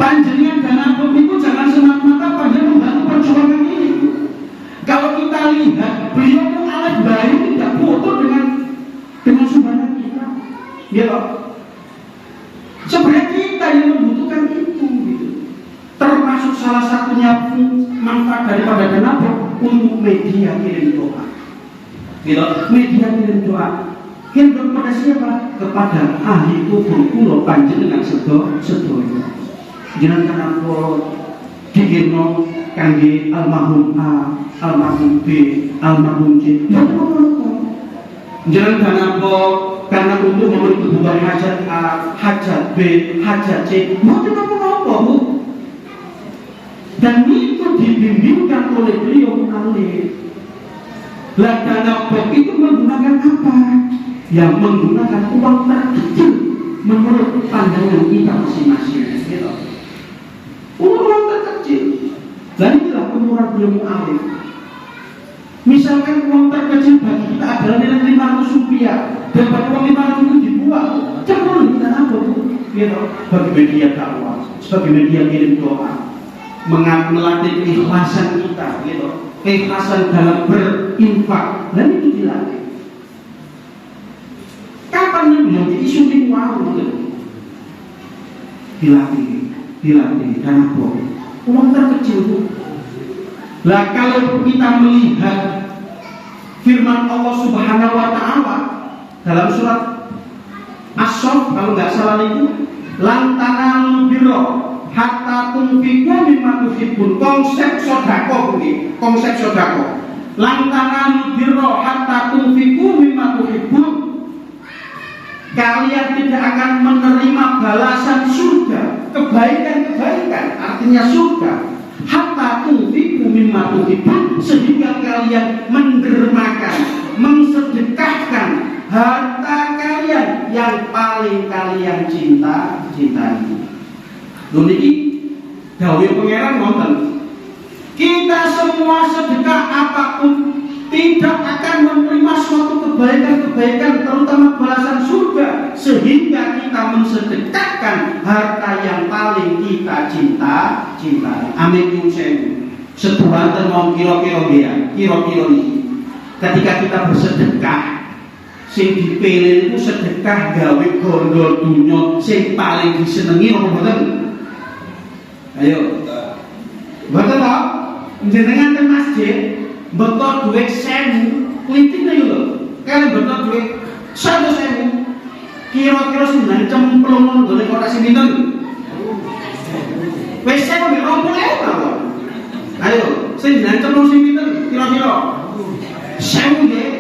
Panjenengan danabok itu jangan semata-mata pada membantu perjuangan ini. Kalau kita lihat beliau salah satunya manfaat daripada dana untuk media kirim doa. Gitu, media kirim doa. Kirim doa kepada siapa? Kepada ahli kubur kula panjenengan sedoyo. Jenengan kenapa dikirno kangge almarhum A, almarhum B, almarhum C. Jangan karena untuk memenuhi kebutuhan hajat A, hajat B, hajat C. Mau apa Bu? Dan itu dibimbingkan oleh beliau alih. Lah dana BOK itu menggunakan apa? Yang menggunakan uang terkecil menurut pandangan kita masing-masing. Gitu. Uang terkecil. Dan inilah kemurahan beliau alih. Misalkan uang terkecil bagi kita adalah nilai 500 rupiah, dan pada uang 500 itu dibuang, jangan kita apa Bu? Gitu. Bagi media dakwah, sebagai media kirim doa, melatih keikhlasan kita, gitu. Keikhlasan dalam berinfak, dan itu dilatih. Kapan beliau diisuin uang gitu? Dilatih, dan apa? Uang terkecil Bu. Lah kalau kita melihat firman Allah Subhanahu wa taala dalam surat As-Saff kalau nggak salah itu, lan tanalul birra hatta tunfiqu mimma tuhibbun. Konsep sedekah ini, konsep sedekah. Lan tanalul birra hatta tunfiqu mimma tuhibbun. Kalian tidak akan menerima balasan surga, kebaikan-kebaikan, artinya surga. Hatta tunfiqu mimma tuhibbun, sehingga kalian mendermakan, mensedekahkan harta kalian yang paling kalian cintai. Niki dawuh pangeran wonten. Kita semua sedekah apapun tidak akan menerima suatu kebaikan-kebaikan, terutama balasan surga, sehingga kita mensedekahkan harta yang paling kita cintai. Amin kusen. Sebuah mau kira-kira ini. Ketika kita bersedekah, sing dipilih itu sedekah gawe gondol dunya sing paling disenengi apa mboten? Ayo. Mboten to? Jenengan teng masjid betul duit 1000, klitik aja lho. Kan betul duit 100.000. Kira-kira sing cemplung ngene kok sing pinten? Wis 20.000 mawon. Ayo, sing cemplung sing pinten kira-kira? 1000 nggih.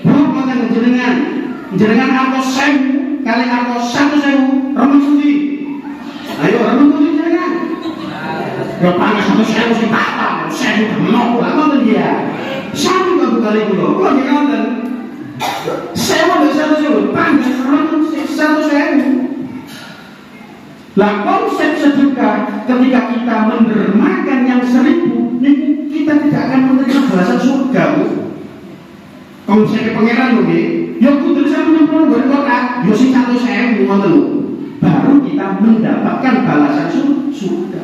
Bukan jenengan arto 1000 kali arto 100.000 remeng suci. Ayo remeng suci jenengan. Ya panas 100.000 sing patah, 1000 menapa ngoten ya. Sami kok kali kula. Kula nggih ngoten. 100.000 panas remeng 100.000. Lah konsep sedekah ketika kita mendermakan yang 1000, kita tidak akan menerima balasan surga, Bu. Konsep pangeran lho nggih. Ya kudu sampeyan nyuwun kotak, ya sing 100.000 ngoten lho. Baru kita mendapatkan balasan surga.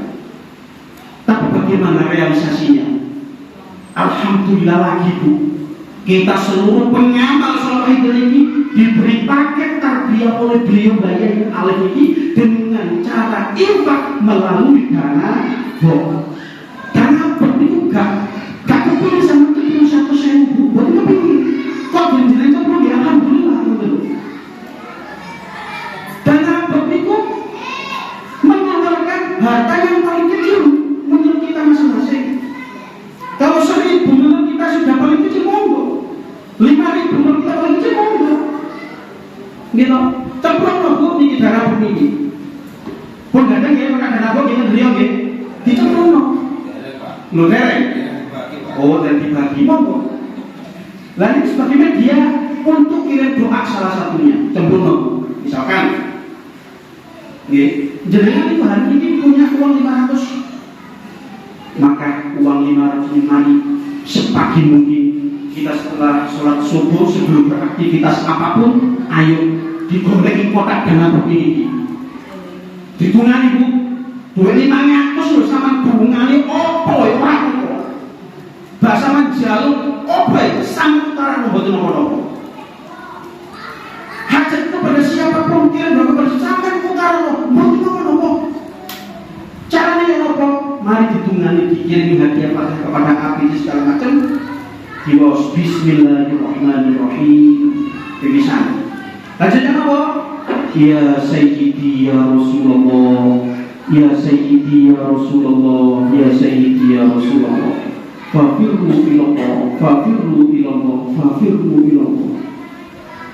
Tapi bagaimana realisasinya? Alhamdulillah lagi Bu, kita seluruh pengamal selama ini diberi paket tarbiyah oleh beliau Bayan Alif ini dengan cara infak melalui dana BOK. Dana BOK itu gak kepilih sama kepilih 100.000 Bu, buat kepilih. Kok jenengan cemplung ya alhamdulillah gitu. Dana BOK itu mengeluarkan harta yang paling kecil menurut kita masing-masing. Kalau 1.000 menurut kita sudah paling kecil, monggo. 5.000 menurut kita paling kecil, monggo. Gitu. Cemplung Bu niki dana BOK niki. Pun kadang ya makan dana BOK kita beliau nggih. Dicemplung. Lho dereng. Oh, dan dibagi monggo. Lalu sebagai media untuk kirim doa salah satunya, cemplung. Misalkan, jenengan itu hari ini punya uang 500, maka uang 500 ini mari sepagi mungkin kita setelah sholat subuh sebelum beraktivitas apapun, ayo digoreng kotak dengan begini. Ditungani Bu, 2.500 loh sama bunganya opo orang itu. Bahasa menjaluk opo itu samutaran membuat nopo-nopo. Hajat kepada siapapun kirim kepada sampai utara membuat nopo-nopo. Caranya nopo, mari ditungani dikirimi hadiah kepada api segala macam, diwas Bismillahirrahmanirrahim. Pemisahan. Lanjutnya apa? Ya Sayyidi ya Rasulullah, ya Sayyidi ya Rasulullah, ya Sayyidi ya Rasulullah. Fafirru ilallah, fafirru ilallah, fafirru ilallah.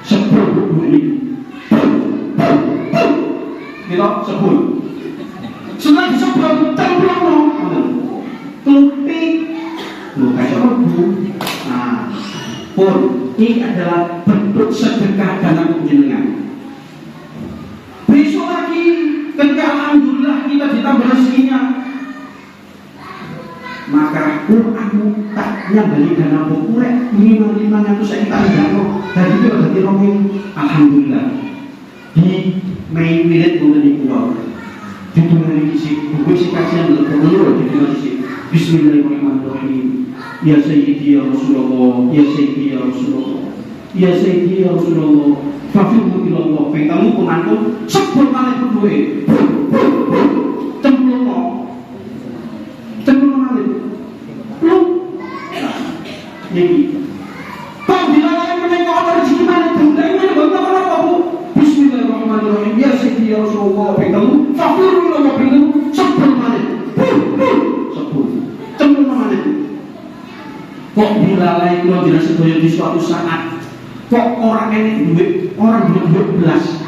Sebut ini. Kita sebut. Setelah disebut, templong. Tumpik. Loh, kayak apa bu? Nah, pun ini adalah bentuk sedekah dalam penjenengan. Besok lagi, ketika alhamdulillah kita ditambah rezekinya, maka Quranmu tak nyambali dana bukurek minimal 500 saya kita enggak. Tadi itu ada tirongin, alhamdulillah. Di main minute mengenai pulau. Ditunggu isi buku isi kajian berpeluang ditunggu isi. Bismillahirrahmanirrahim. Ya Sayyidi ya Rasulullah, ya Sayyidi ya Rasulullah, ya Sayyidi ya Rasulullah. Fafirmu ilallah. Kamu pengantuk sebut malah berdua. Cemplung malah. Lu. Jadi. Kau dilalui menengok orang rezeki mana bunda ini benda apa bu? Bismillahirrahmanirrahim. Ya Sayyidi ya Rasulullah. Kamu fafirmu ilallah. Kamu sebut malah. Sebut. Cemplung malah. Kok dilalui kalau tidak sedoyo di suatu saat? Kok orang ini duit, orang duit belas.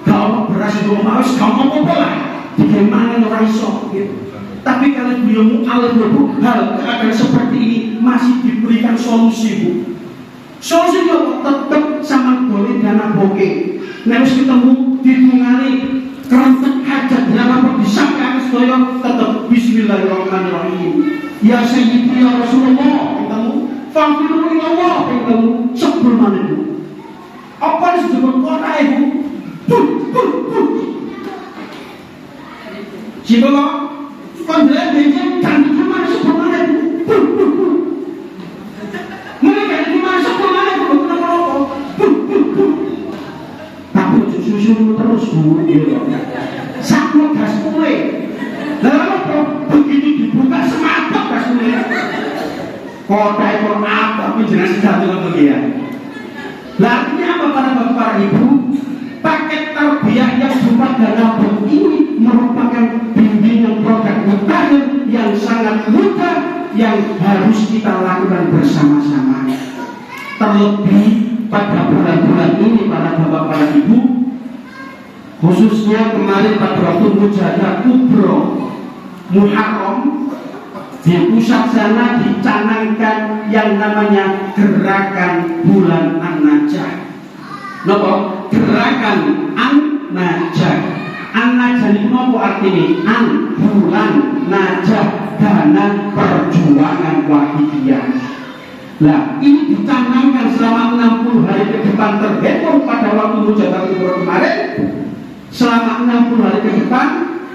Kalau beras itu harus kamu apa lah? Bagaimana orang iso? Tapi kalau beliau mu'alif hal keadaan seperti ini masih diberikan solusi bu. Solusi itu tetap sama boleh dana bokeh. Harus ketemu ditungani kerentek hajat dalam apa disangka sedoyo tetap Bismillahirrahmanirrahim. Ya Sayyidi ya Rasulullah. Fafirru ilallah. Sebelum mana itu? Apa yang disebut kota ibu? Siapa kok? Kondrah bensin dan gimana sebelum mana itu? Mereka gimana sebelum mana itu? Kenapa rokok? Tapi susu terus bu. Sakmo gas mulai. Lalu begitu dibuka semangat gas mulai. Kota itu apa? Penjelasan satu kemudian. Artinya apa para bapak ibu? Paket tarbiyah yang berupa dana bot ini merupakan bimbingan program mutakhir yang sangat mudah yang harus kita lakukan bersama-sama. Terlebih pada bulan-bulan ini para bapak para ibu, khususnya kemarin pada waktu Mujahadah Kubro Muharram, di pusat sana dicanangkan yang namanya gerakan bulan An-Najah. Napa? Gerakan An-Najah. An-Najah itu apa artinya? An bulan, Najah dana perjuangan wahidiyah. Nah, ini dicanangkan selama 60 hari ke depan terhitung pada waktu Mujahadah Kubro kemarin. Selama 60 hari ke depan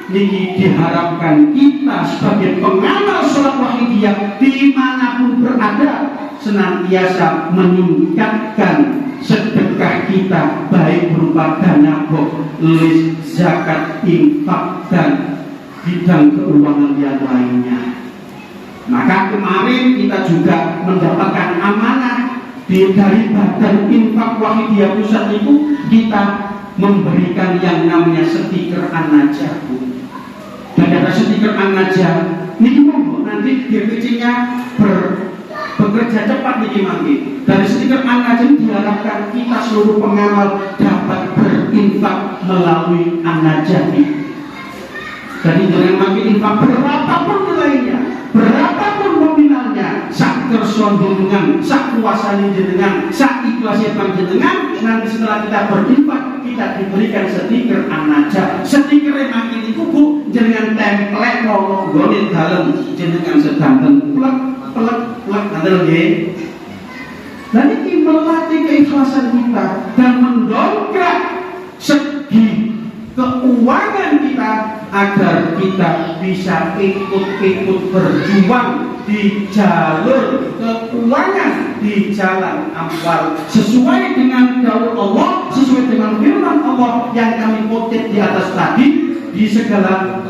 ini diharapkan kita sebagai pengamal sholat wahidiyah dimanapun berada senantiasa meningkatkan sedekah kita baik berupa dana bok, lis, zakat, infak dan bidang keuangan yang lainnya. Maka kemarin kita juga mendapatkan amanah dari Badan Infak Wahidiyah Pusat itu kita memberikan yang namanya stiker An-Najah. Dan ada stiker An-Najah ini nanti DPC-nya bekerja cepat nih. Dari stiker An-Najah diharapkan kita seluruh pengamal dapat berinfak melalui An-Najah. Jadi jangan makin infak berapapun nilainya, berapapun nominalnya, sak kerson jenengan, sak kuasanya jenengan, sak ikhlasnya panjenengan. Nanti setelah kita berinfak, kita diberikan stiker An-Najah. Stiker yang makin itu bu, jenengan template nolong golin dalam, jenengan sedanten plek nanti lagi. Dan ini melatih keikhlasan kita dan mendongkrak segi keuangan kita agar kita bisa ikut berjuang di jalur keuangan, di jalan amwal sesuai dengan dakwah Allah, sesuai dengan firman Allah yang kami kutip di atas tadi. Di segala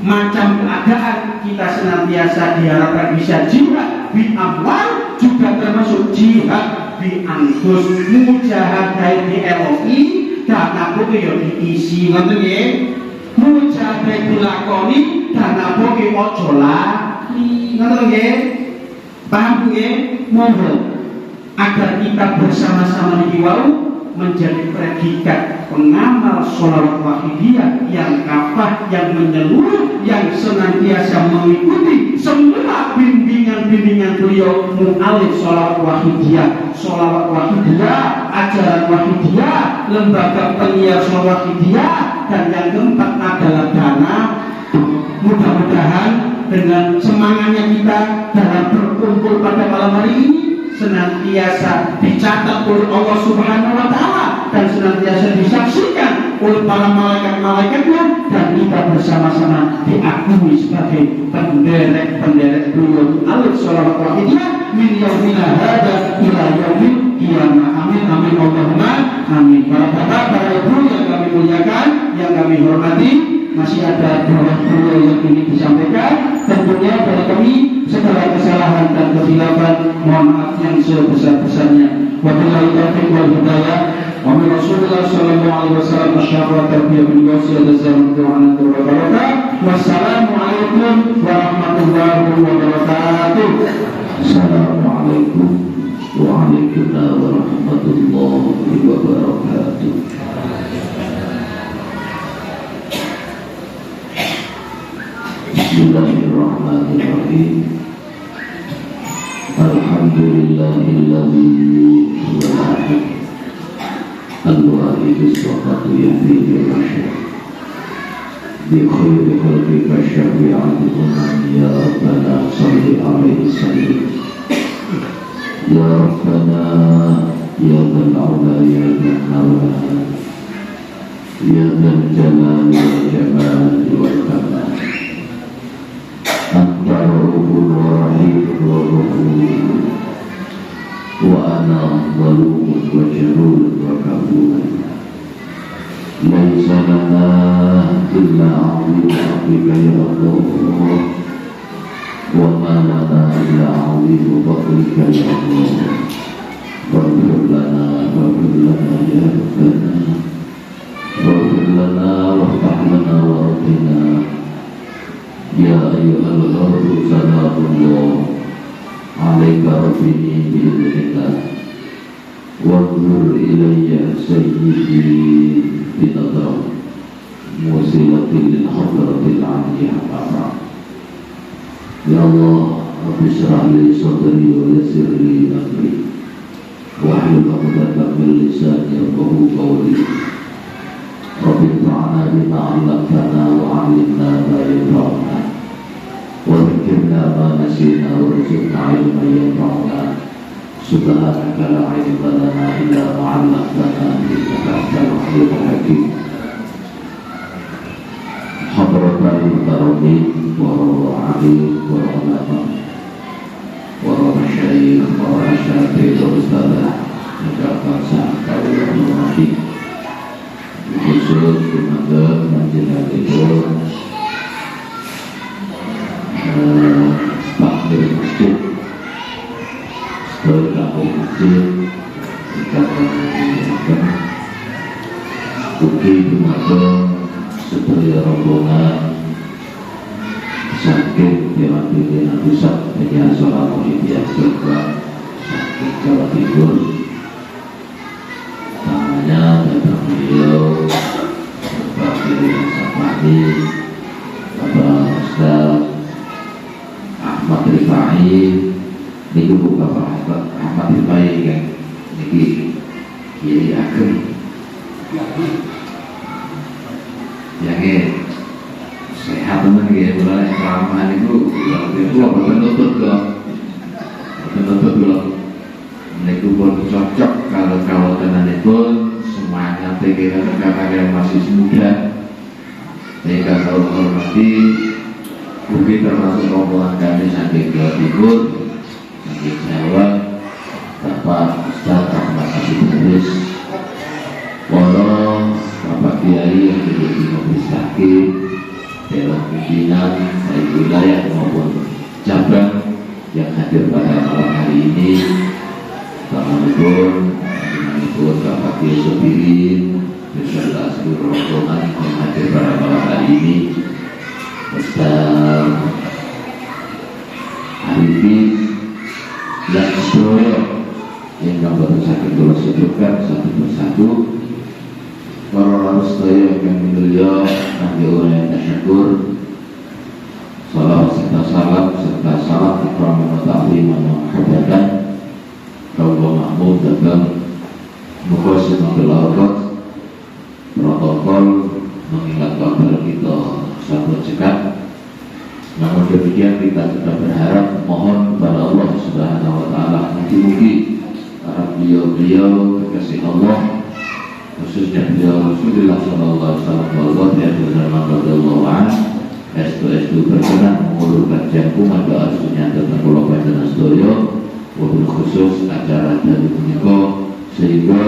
macam keadaan kita senantiasa diharapkan bisa jihad bi amwal, juga termasuk jihad bi anfus, mujahadah di LOI dan apa yo diisi ngoten nggih. Mujahadah dilakoni dan apa ki aja lali ngoten nggih. Paham nggih? Monggo agar kita bersama-sama niki wau menjadi predikat pengamal sholawat wahidiyah yang kafah, yang menyeluruh, yang senantiasa mengikuti semua bimbingan-bimbingan beliau mu'alif sholawat wahidiyah, ajaran wahidiyah, lembaga penyiar sholawat wahidiyah, dan yang keempat adalah dana. Mudah-mudahan dengan semangatnya kita dalam berkumpul pada malam hari ini senantiasa dicatat oleh Allah Subhanahu wa Ta'ala dan senantiasa disaksikan oleh para malaikat-malaikatnya, dan kita bersama-sama diakui sebagai penderek beliau alif sholawat wahidiyah min yaumina hada ila yaumil qiyamah. Amin amin Allahumma amin. Para bapak, para ibu yang kami muliakan, yang kami hormati, masih ada dua beliau yang ingin disampaikan. Tentunya dari kami segala kesalahan dan kehilafan mohon maaf yang sebesar-besarnya. Wabillahi taufiq wal hidayah. Wa min Rasulillah sallallahu alaihi wasallam asyara tarbiyah min wasiat zaman wa barakatuh. Wassalamualaikum warahmatullahi wabarakatuh. Assalamualaikum warahmatullahi wabarakatuh. Bismillahirrahmanirrahim. Alhamdulillahilladzi wahid al-wahid as-samad yahdi al-bashar bi khairi khalqika syafi'an ya rabbana salli alaihi sallim ya rabbana ya dzal ula ya dzal nawal ya dzal jalal wal jamal wal kamal. Anta Rabbul Rahim wa Rahim wa ana zalumun wa jahul wa kabul. Laisa lana illa a'udhu bika ya Allah, wa ma lana illa a'udhu bika ya Allah. Waghfir lana ya Rabbana, waghfir lana waftah lana warhamna. Ya ayyuhal ghafur salamullah alaika rabbini bi'idhnika wanzur ilayya sayyidi binadra musilatil lil hadratil aliyah ma'ra. Ya Allah, Rabbi syrah li sadri wa yassir li amri wahlul 'uqdatam min lisani yafqahu qawli. Rabbi ta'ala bima 'allamtana wa 'allimna ma yanfa'una wa dzakirna ma nasina warzuqna 'ilman yanfa'una. Subhanaka la 'ilma lana illa ma 'allamtana innaka antal 'alimul hakim. Hadratul Karim wa alim wa ulama wa masyayikh wa asyatidh wa ustadzah mengucapkan salam khusus kepada majelis itu takdir masjid setelah masjid ikatan uki kepada setelah rombongan sakit yang tidak bisa hanya sholat wahidiyah juga sakit Jawa Timur. Namanya datang beliau sebagai Samadi Bapak Ustaz Ahmad Rifai. Ini bukan Bapak Ahmad Rifai kan, ini Kiai Ageng yang sehat teman ya, mulai ramah itu betul itu pun cocok kalau tenan itu semuanya pikiran yang masih muda. Sehingga kalau hormati mungkin termasuk rombongan kami saking Jawa Timur, saking Jawa, Bapak Ustaz Ahmad Abdul Walau Bapak Kiai yang menjadi majelis taklim dalam pimpinan baik wilayah maupun cabang yang hadir pada malam hari ini. Assalamualaikum Bapak Kiai Sobirin beserta seluruh rombongan yang hadir pada malam hari ini. Ustaz Arifin dan seluruh yang baru sakit dulu sebutkan satu persatu. Para sedaya yang mulia, kami ulang tasyukur. Salawat serta salam ikram wa ta'zim wa muhabbatan Allah Mahmud dalam mukhasim bil-awqat protokol mengingat kabar kita sahabat cekat. Namun demikian kita tetap berharap mohon kepada Allah Subhanahu wa taala mugi-mugi para beliau-beliau kekasih Allah, khususnya beliau Rasulullah sallallahu alaihi wasallam estu berkenan mengulurkan jangkungan doa sunnah tentang kula panjenengan sedaya wabil khusus acara dari menika sehingga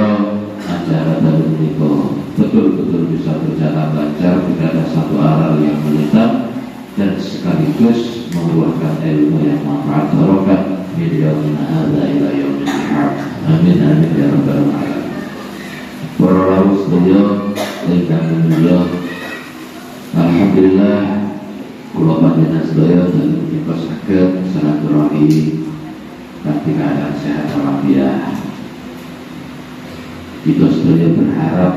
acara dari menika betul-betul bisa berjalan lancar, tidak ada satu arah yang melintang dan sekaligus mengeluarkan ilmu yang manfaat barokah min yaumina hadza ila yaumil qiyamah. Amin amin ya rabbal alamin. Para rawuh sedaya ingkang mulia, alhamdulillah kula panjenengan sedaya dan menika saged silaturahmi kanthi keadaan sehat walafiat. Kita sedaya berharap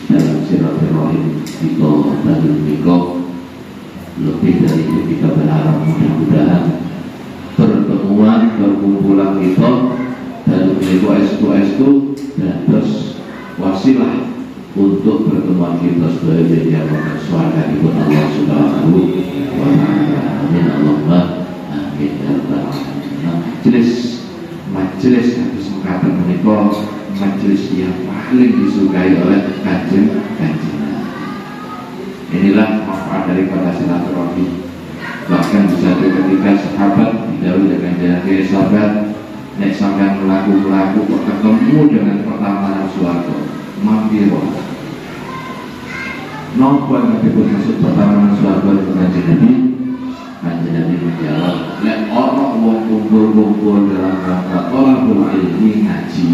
dalam silaturahim kita dan menika lebih dari itu kita berharap mudah-mudahan perkumpulan kita dan menika estu dan terus wasilah untuk pertemuan kita sebagai yang bersuara di Allah Subhanahu wa ta'ala. Amin Allahumma amin ya rabbal alamin. Majelis hadis mengatakan menika majelis yang paling disukai oleh kanjeng. Inilah manfaat daripada silaturahmi. Bahkan di satu ketika sahabat didhawuhi dengan kanjeng sahabat, nek sampeyan melaku kok ketemu dengan pertamanan swarga mampir nopo yang disebut masuk pertama swarga dengan kanjeng Nabi menjawab, lek orang wong kumpul dalam rangka thalabul ilmi ngaji,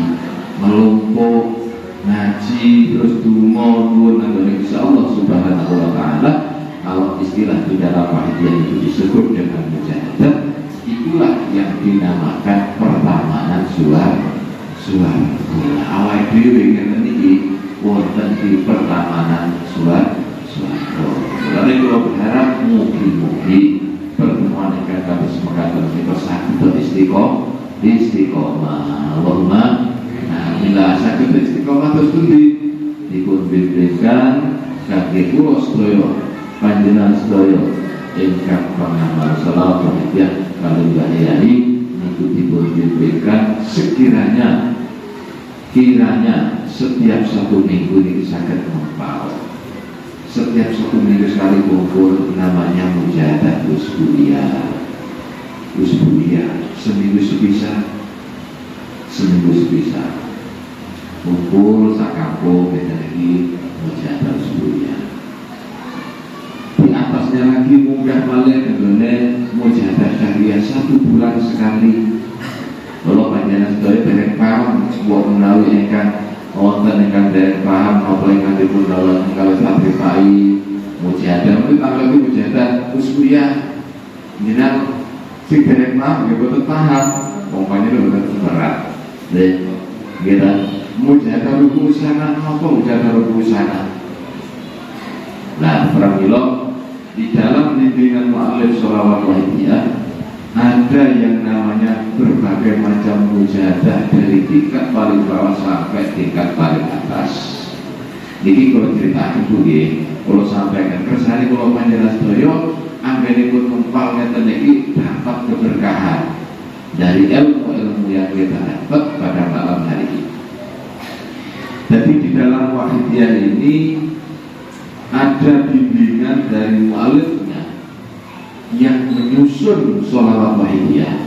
melumpuk ngaji terus donga nuwun nang Gusti Allah Subhanahu wa taala. Kalau istilah di dalam wahidiyah itu disebut dengan mujahadah, itulah yang dinamakan pertamanan swarga. Awake dhewe ngene iki wonten di pertamanan swarga. Lalu kita berharap mugi-mugi pertemuan yang kami semoga kita sakit istiqomah. Allahumma bila sakit istiqomah terus dipun bimbingkan kaki kula sedaya panjenengan sedaya ingkang pengamal salawat wahidiyah kali bahayai niku dipun bimbingkan kiranya setiap satu minggu ini saged mempal. Setiap satu minggu sekali kumpul namanya mujahadah usbuliyah. Seminggu sebisa kumpul sak kampung kita lagi mujahadah usbuliyah. Di atasnya lagi munggah balik dengan mujahadah syariah 1 bulan sekali. Kalau panjenengan sedaya derek paham buat menawi ingkang wonten ingkang derek paham apa ingkang dipun dalam kalau satripai mujahadah mungkin lagi mujahadah usbuliyah jenengan sing derek paham nggih boten paham umpamane boten berat nggih kita mujahadah ruku sana apa mujahadah ruku sana. Nah pramila di dalam bimbingan mu'alif sholawat wahidiyah ada yang namanya berbagai macam mujahadah dari tingkat paling bawah sampai tingkat paling atas. Jadi kalau cerita itu kalau sampaikan kersane kalau panjenengan sedaya anggenipun numpal ngeten iki dapat keberkahan dari ilmu yang kita dapat pada malam hari ini. Jadi di dalam wahidiyah ini ada bimbingan dari mu'alifnya yang menyusun sholawat wahidiyah.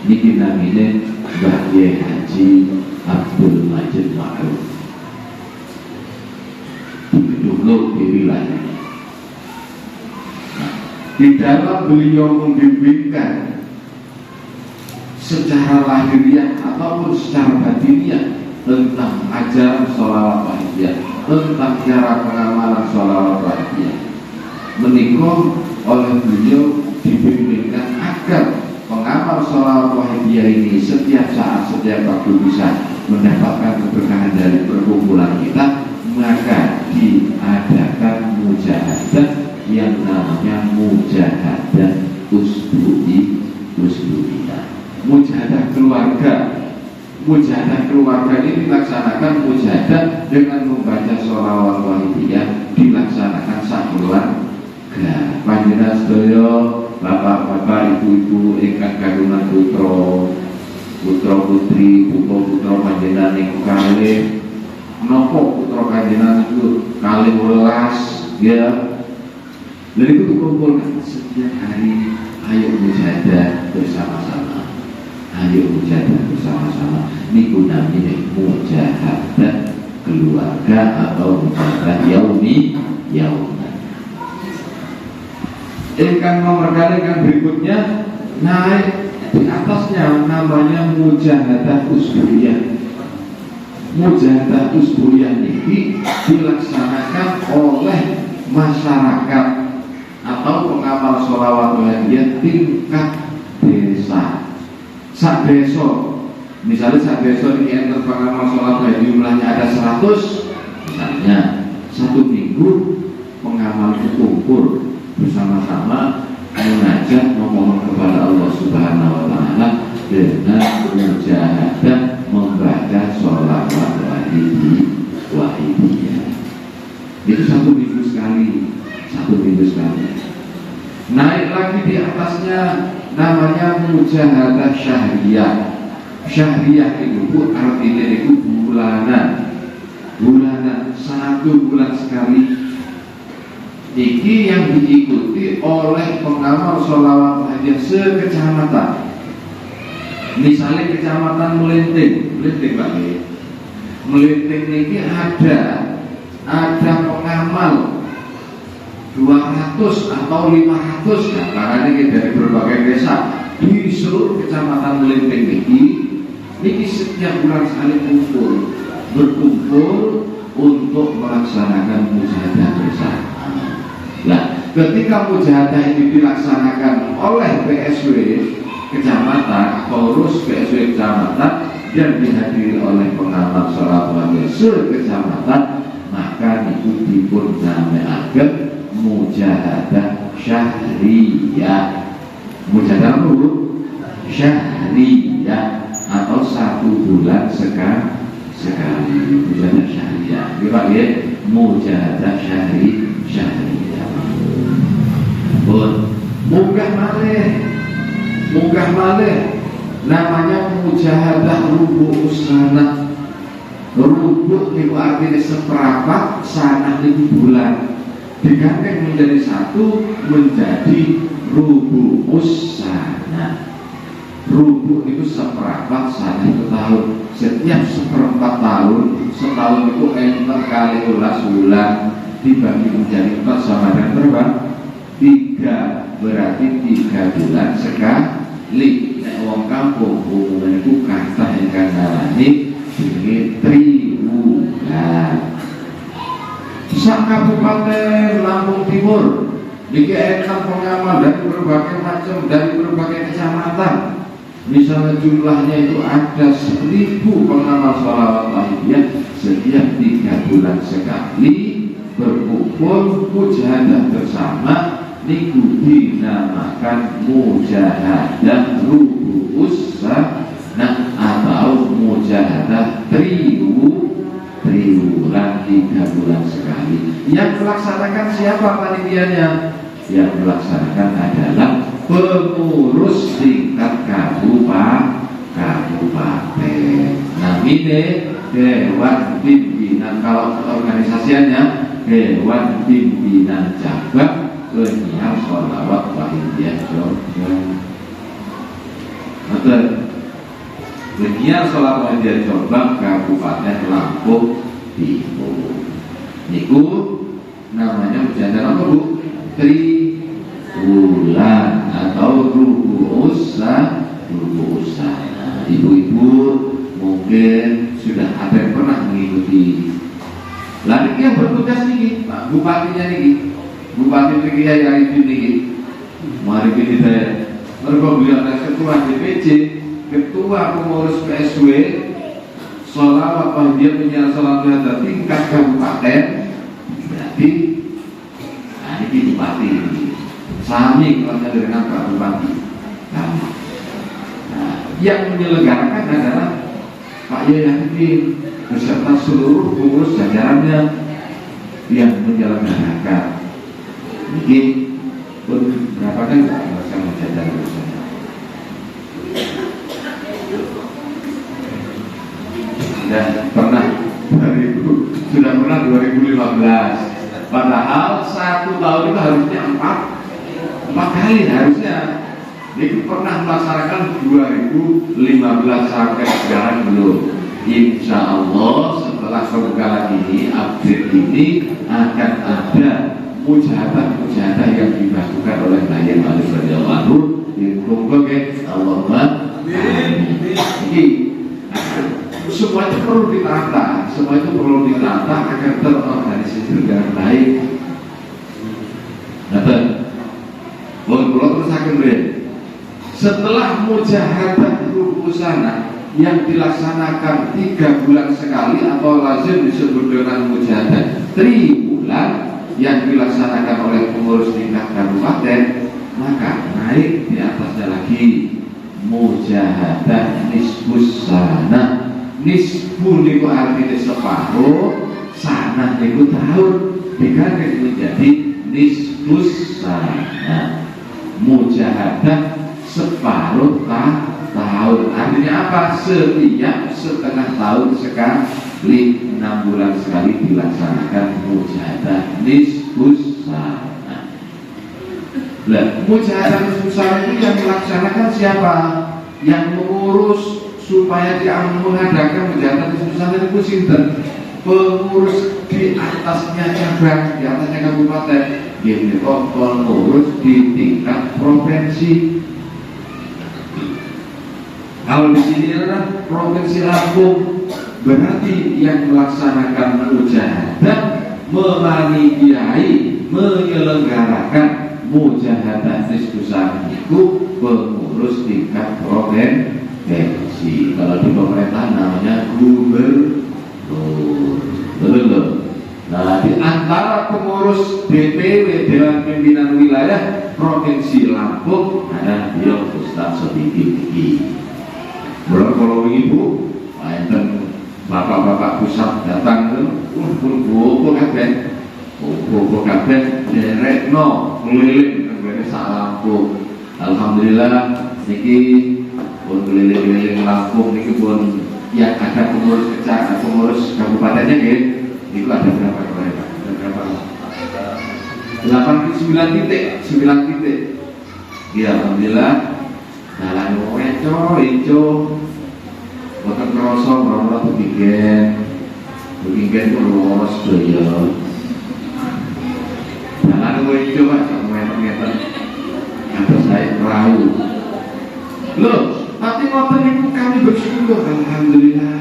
Niki namine Mbah Kiai Haji Abdul Majid Ma'ruf di Gedung Lur di wilayah. Nah, di dalam beliau membimbingkan secara lahiriah ataupun secara batiniah tentang ajaran sholawat wahidiyah, tentang cara pengamalan sholawat wahidiyah, menikah oleh beliau dibimbingkan agar pengamal sholawat wahidiyah ini setiap saat, setiap waktu bisa mendapatkan keberkahan dari perkumpulan kita, maka diadakan mujahadah yang namanya mujahadah usbu'iyah, mujahadah keluarga. Mujahadah keluarga ini dilaksanakan mujahadah dengan membaca sholawat wahidiyah, dilaksanakan sakeluarga. Panjenengan sedaya bapak-bapak, ibu-ibu ingkang kagungan putra putri, putra panjenengan niku kalih menapa putra panjenengan itu kalih welas ya. Jadi itu kumpulkan setiap hari, ayo mujahadah bersama-sama, ayo mujahadah bersama-sama. Niku namanya mujahadah keluarga atau mujahadah yauman. Ingkang nomor kali yang berikutnya naik di atasnya namanya mujahadah usbu'iyah. Mujahadah usbu'iyah ini dilaksanakan oleh masyarakat atau pengamal sholawat wahidiyah tingkat desa. Sak desa, misalnya sak desa ini enter pengamal sholawat wahidiyah jumlahnya ada 100, misalnya satu minggu pengamal kumpul bersama-sama mengajak memohon kepada Allah Subhanahu wa Ta'ala dengan mujahadah membaca sholawat wahidiyah. Itu satu minggu sekali. Naik lagi di atasnya namanya mujahadah syahriyah. Syahriyah itu artinya itu bulanan, 1 bulan sekali. Ini yang diikuti oleh pengamal sholawat wahidiyah sekecamatan. Misalnya kecamatan Melinting lagi. Melinting ini ada pengamal 200 atau 500 karena ini dari berbagai desa di seluruh kecamatan Melinting ini setiap bulan sekali berkumpul untuk melaksanakan mujahadah bersama. Nah, ketika mujahadah ini dilaksanakan oleh PSW kecamatan, pengurus PSW kecamatan dan dihadiri oleh pengamal sholawat wahidiyah sekecamatan, maka itu dipun namakaken mujahadah syahriyah. Mujahadah syahriyah atau 1 bulan sekali. Mujahadah syahriyah. Dipakai mujahadah syahriyah. Munggah malih namanya mujahadah rubu'us sanah. Rubu' itu artinya seperempat, sanah itu bulan, digandeng menjadi 1 menjadi rubu'us sanah. Rubu' itu seperempat, sanah itu tahun. Setiap seperempat tahun, setahun itu enten kali 12 bulan dibagi menjadi 4 sama dengan berapa? 3, berarti 3 bulan sekali. Nek wong kampung umumnya itu kata ingkang ngarani ini triwulan. Sak Kabupaten Lampung Timur niki enten pengamal dari berbagai macam, dari berbagai kecamatan. Misalnya jumlahnya itu ada 1000 pengamal sholawat wahidiyah, setiap 3 bulan sekali berkumpul mujahadah bersama. Niku dinamakan mujahadah rubu'us sanah atau mujahadah triwulan, 3 bulan sekali. Yang melaksanakan siapa panitianya? Yang melaksanakan adalah pengurus tingkat kabupaten. Nah ini Dewan Pimpinan, kalau organisasinya Dewan Pimpinan Cabang Penyiar Sholawat Wahidiyah Jogja. Betul. Penyiar Sholawat Wahidiyah Jombang Kabupaten Lampung Timur. Niku namanya mujahadah apa Bu? bulan atau rubu'usa. Ibu-ibu mungkin sudah ada yang pernah mengikuti. Lalu yang bertugas nih, Pak Bupatinya nih, Bupati Kiai Arifin nih, mari kita mereka bilang ketua DPC, ketua pengurus PSW, sholawat dia punya sholat ada tingkat kabupaten, berarti ini bupati, sami kelasnya dengan Pak Bupati. Yang menyelenggarakan adalah Pak Yahya beserta seluruh pengurus jajarannya yang menyelenggarakan. Ini berapa kan sama jajaran saya? Sudah pernah 2015. Padahal 1 tahun itu harusnya 4 kali harusnya. Itu pernah melaksanakan 2015 sampai sekarang belum. Insya Allah setelah pembukaan ini, update ini akan ada mujahadah yang dilakukan oleh Nabi Muhammad SAW. Allahumma ini semua itu perlu ditata, agar terorganisir dengan baik. Terus akan setelah mujahadah rusana yang dilaksanakan 3 bulan sekali atau lazim disebut dengan mujahadah tribulan yang dilaksanakan oleh pengurus tingkat kabupaten, maka naik di atasnya lagi mujahadah nisbus sana. Nisbu niku artinya separuh, sana niku tahun, diganti menjadi nisbus sana. Mujahadah separuh tahun, artinya apa? Setiap setengah tahun sekali, 6 bulan sekali dilaksanakan mujahadah nisbus sana. Mujahadah nisbus sana itu yang dilaksanakan siapa? Yang mengurus supaya dia mengadakan mujahadah nisbus sana itu sinten? Pengurus di atasnya cabang, di atasnya kabupaten, ini kok pengurus di tingkat provinsi. Kalau di sini adalah provinsi Lampung, berarti yang melaksanakan mujahadah, menganiayai, menyelenggarakan mujahadah nisbus sana itu pengurus tingkat provinsi. Kalau di pemerintah namanya gubernur. Nah, di antara pengurus DPW Dewan Pimpinan Wilayah Provinsi Lampung ada beliau Ustaz Sodiki. Kalau ibu, bapak-bapak pusat datang pun kabeh derekno keliling negara sak Lampung. Alhamdulillah niki pun keliling-keliling Lampung niki pun yang ada pengurus kecamatan, pengurus kabupatennya itu ada berapa kemarin? Ada berapa? 9 titik. Ya alhamdulillah. Jalan weco, boten kroso ora begingen ku lurus doyo. Jalan weco Pak, ngeten. Atus saya perahu. Loh, tapi ngoten niku kami bersyukur, alhamdulillah.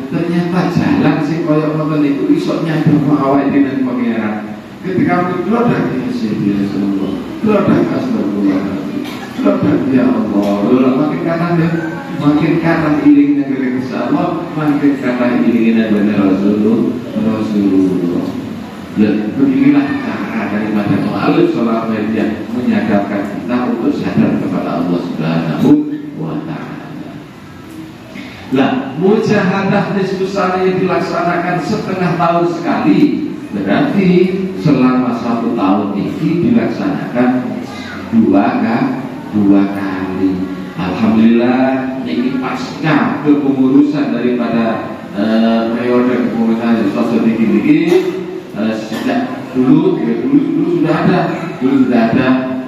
Ternyata jalan sing kaya ngoten niku iso nyadar awake dhewe pangeran. Ketika berdoa ya Rasulullah, ya Allah, makin kanan ilingnya kepada Allah, makin kanan ilingnya kepada Rasulullah. Dan beginilah cara daripada melalui sholat media menyadarkan kita untuk sadar kepada Allah Subhanahu wa Ta'ala. Mujahadah nisbus sana yang dilaksanakan setengah tahun sekali, berarti selama 1 tahun ini dilaksanakan 2 kali. Alhamdulillah ini pasca kepengurusan daripada periode kepengurusan sosok tinggi sejak dulu sudah ada.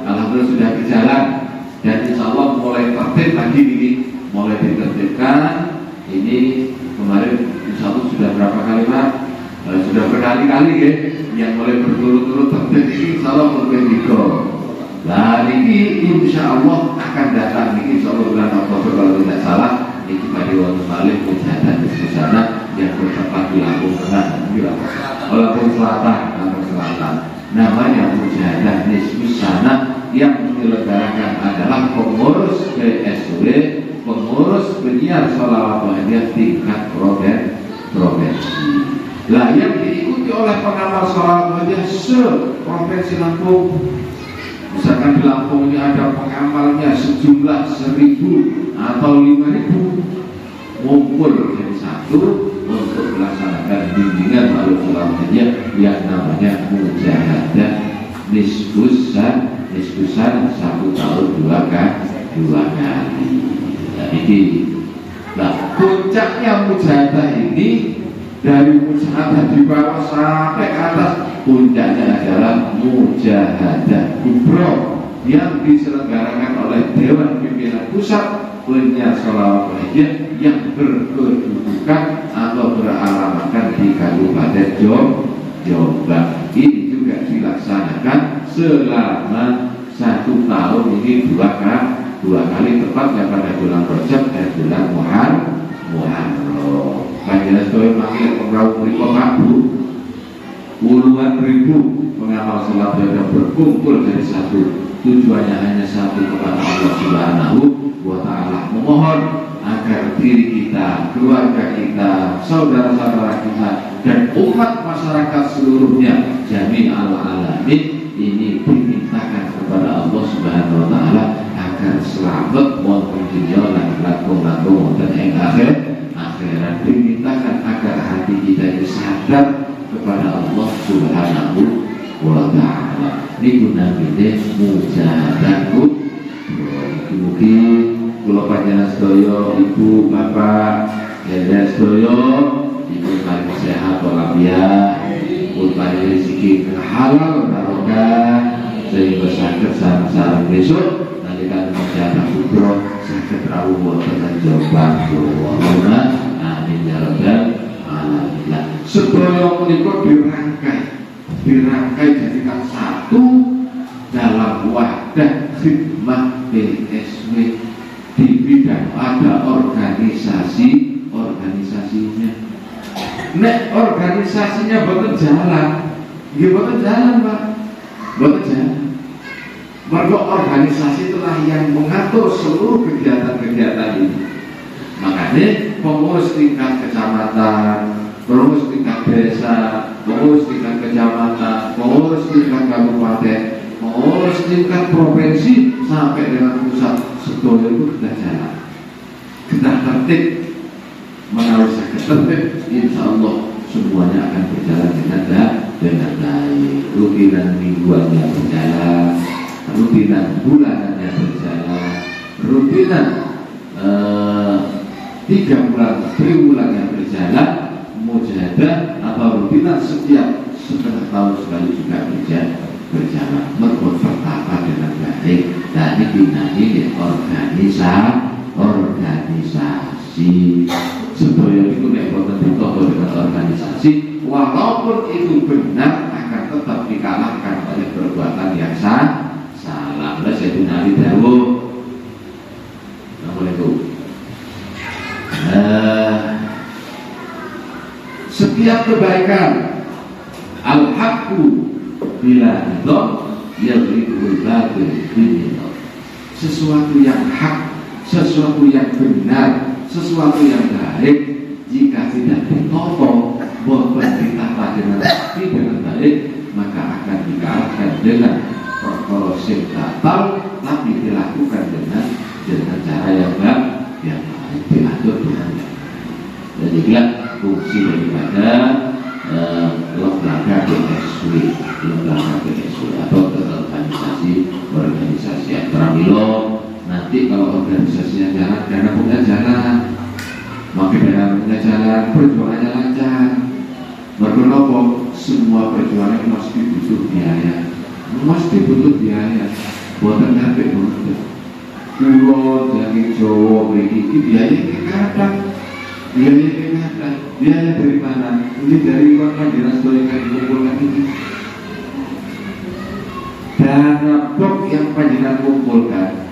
Alhamdulillah sudah berjalan dan insya Allah mulai tertib lagi ini, mulai ditertibkan. Ini kemarin insya Allah sudah berapa kali Pak? Sudah berkali-kali ya, yang mulai berturut-turut terjadi insya Allah berbeda. Nah ini insya Allah akan datang ini insya Allah bulan Oktober kalau tidak salah. Ini pada waktu balik mujahadah di sana yang bertempat di Lampung Tengah, Lampung Selatan. Namanya mujahadah di sana yang menyelenggarakan adalah pengurus BSW, pengurus penyiar sholawat wahidiyah tingkat provinsi. Lah yang diikuti oleh pengamal sholawat wahidiyah se-provinsi Lampung. Misalkan di Lampung ini ada pengamalnya sejumlah 1.000 atau 5.000 ngumpul jadi satu untuk melaksanakan bimbingan makhluk sholawat wahidiyah yang namanya mujahadah diskusan 1 tahun 2 kali. Nah ini, nah puncaknya mujahadah ini dari mujahadah di bawah sampai ke atas, puncaknya adalah mujahadah kubro yang diselenggarakan oleh Dewan Pimpinan Pusat Penyiar Sholawat Wahidiyah yang berkedudukan atau beralamatkan di Kabupaten Jombang. Ini juga dilaksanakan selama 1 tahun ini 2 kali tepatnya pada bulan Rajab dan bulan Muharram. Kajian sesuai manggil pengrawat mereka mampu puluhan ribu pengamal sholat yang berkumpul dari satu, tujuannya hanya satu, kepada Allah Subhanahu wa Ta'ala, memohon agar diri kita, keluarga kita, saudara-saudara kita dan umat masyarakat seluruhnya jami'al alamin ini dimintakan kepada Allah Subhanahu wa Ta'ala agar selamat wonten dunya lan langkung wonten ing akhirat, dimintakan agar hati kita ini sadar kepada Allah Subhanahu wa Ta'ala. Ini gunanya mujahadah. Mungkin kula panjenengan sedaya, ibu, bapak, sedaya sedaya, ibu paling sehat walafiat, pun paling rezeki halal barokah, sehingga saged sareng-sareng besok nalika mujahadah kubro saged rawuh wonten Jombang. Allahumma amin ya rabbal alamin. Sedaya menika dirangkai jadikan satu dalam wadah khidmat BSW di bidang ada organisasinya. Nek organisasinya boten jalan, nggih boten jalan Pak, boten jalan. Mergo organisasi itulah yang mengatur seluruh kegiatan-kegiatan ini. Makanya pengurus tingkat kecamatan, pengurus tingkat desa, pengurus tingkat kecamatan, pengurus tingkat kabupaten, pengurus tingkat provinsi sampai dengan pusat sedoyo itu sudah jalan, sudah tertib. Menaruh tertib, insya Allah semuanya akan berjalan dengan baik. Rutinan mingguannya berjalan, rutinan bulanannya berjalan, rutinan 3 bulan, 3 bulan yang berjalan, mujahadah atau rutinan setiap setengah tahun sekali juga berjalan, berkonvertapa dengan baik. Dan ini organisasi. Sedaya itu nek boten ditata dengan organisasi, walaupun itu benar akan tetap dikalahkan oleh perbuatan yang salah. Lah Sayyidina Ali dawuh, setiap kebaikan al-haqqu bila ridha yadrikul batil binidha. Sesuatu yang hak, sesuatu yang benar, sesuatu yang baik jika tidak ditata, boten ditata dengan baik, maka akan dikalahkan dengan perkara sing batal, tapi dilakukan dengan cara yang baik, diatur dengan baik. Jadi fungsi daripada lembaga BSW atau organisasi yang teramilo. Nanti kalau organisasinya jalan, dana punya jalan, makin dana punya jalan, perjuangannya lancar. Berkenapa semua perjuangan mesti butuh biaya, buatan kabeh butuh. Kulo dari Jawa begini biaya kadang Biaya PKK, biaya dari mana? Ini dari uang dinas yang dikumpulkan ini. Dana blok yang panjenengan kumpulkan,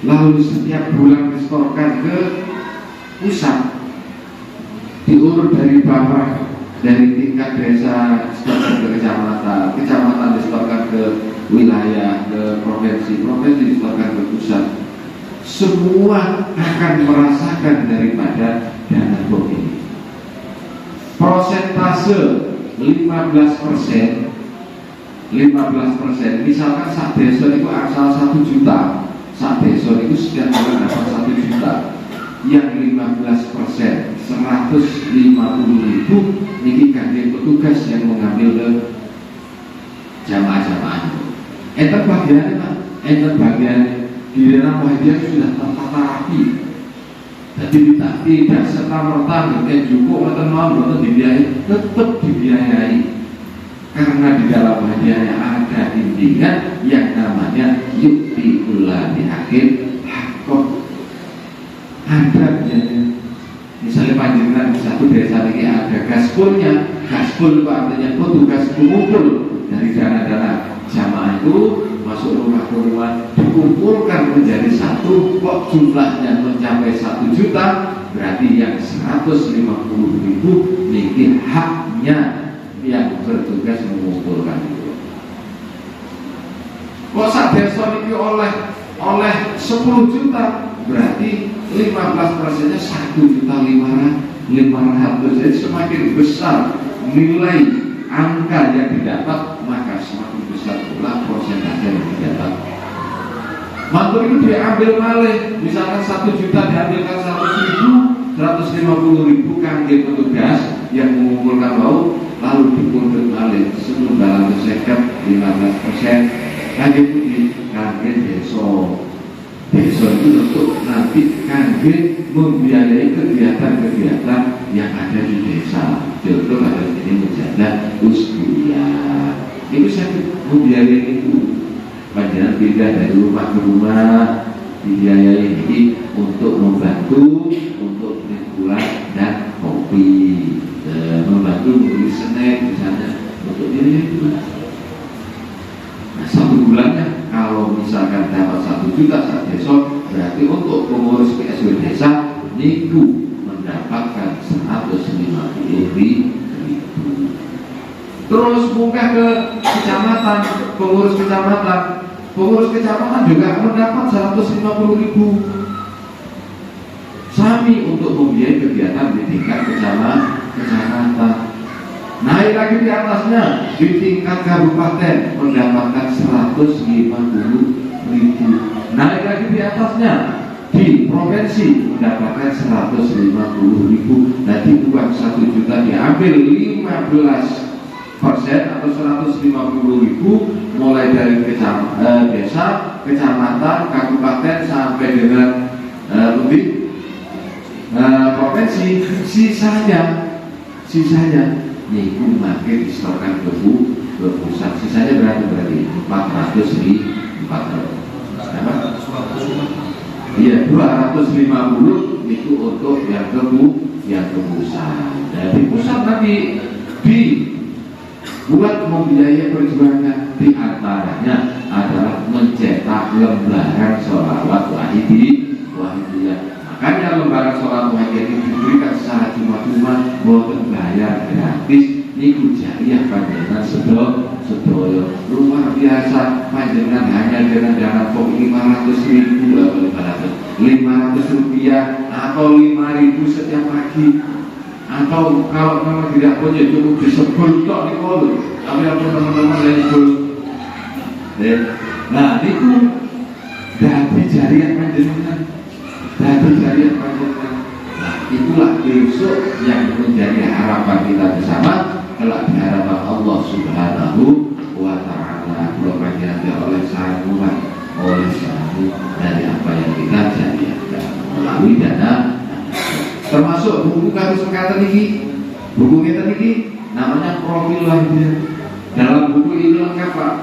lalu setiap bulan disetorkan ke pusat, diurut dari bawah, dari tingkat desa disetorkan ke kecamatan, kecamatan disetorkan ke wilayah, ke provinsi, provinsi disetorkan ke pusat. Semua akan merasakan daripada dana blok ini. Persentase 15%, misalkan sak desa itu asal 1 juta, sak desa itu setiap bulan dapat 1 juta, yang 15% 150.000 ini kangge petugas yang mengambil ke jamaah-jamaah. Enten bagiannya Pak, enten bagian di dalam wajah sudah tertata rapi. Jadi tidak serta-merta dengan cukup atau mau dibiayai, tetap dibiayai. Karena di dalam hadiahnya ada bimbingan yang namanya yukti ulani hakim hakom. Ada biayanya. Misalnya panjenengan di satu desa ini ada gaspolnya, gaspol itu artinya petugas pengumpul dari dana-dana jamaah itu masuk rumah ke rumah, dikumpulkan menjadi satu, kok jumlahnya mencapai 1 juta, berarti yang 150.000 ini haknya yang bertugas mengumpulkan itu. Kok sak desa ini oleh 10 juta, berarti 15%-nya 1.500.000. Jadi semakin besar nilai angka yang didapat, maka semakin besar pula persentase yang didapat. Mantul itu diambil malih, misalkan 1 juta diambilkan 100.000, 150.000 kangge petugas yang mengumpulkan bau, lalu dipundhut malih setunggal 15% kangge putih, kangge desa. Desa itu untuk nanti kangge membiayai kegiatan-kegiatan yang ada di desa. Contoh ada ini menjaga uskuya. Itu saya membiayai itu. Panjenengan pindah dari rumah ke rumah, dibiayai ini untuk membantu untuk gula dan kopi, membantu membeli snack misalnya untuk diri itu. Nah, 1 bulannya kalau misalkan dapat 1 juta saat besok, berarti untuk pengurus PSW desa niku mendapatkan 150.000. Terus munggah ke kecamatan, pengurus kecamatan juga mendapat 150.000. Sami untuk membiayai kegiatan di tingkat kecamatan. Naik lagi di atasnya, di tingkat kabupaten mendapatkan 150.000. Naik lagi di atasnya, di provinsi mendapatkan 150.000. Nanti uang 1 juta diambil 15% atau 150.000 mulai dari desa, kecamatan, kabupaten sampai dengan provinsi. Sisanya niku makin disetorkan ke pusat. Sisanya berarti 400.000. Iya, 250 itu untuk yang ke pusat. Dari pusat nanti buat membiayai perjuangan, di antaranya adalah mencetak lembaran sholawat wahidiyah. Makanya lembaran sholawat wahidiyah ini diberikan secara cuma-cuma, boten bayar, gratis. Niku jariah panjenengan sedoyo luar biasa. Panjenengan hanya dengan dana pokok 500.000 rupiah atau 5.000 setiap pagi. Atau kalau memang tidak punya cukup disebut tok di kolu, tapi apa teman-teman lain dulu. Nah itu dari jariah panjenengan, Nah itulah besok yang menjadi harapan kita bersama, kelak di hadapan Allah Subhanahu wa Ta'ala. Berbahagia oleh sanggupan, oleh sanggup dari apa yang kita jadikan melalui dana. Termasuk buku kasus mengatakan ini, buku kita ini namanya Profil Wahidiyah. Dalam buku ini lengkap Pak,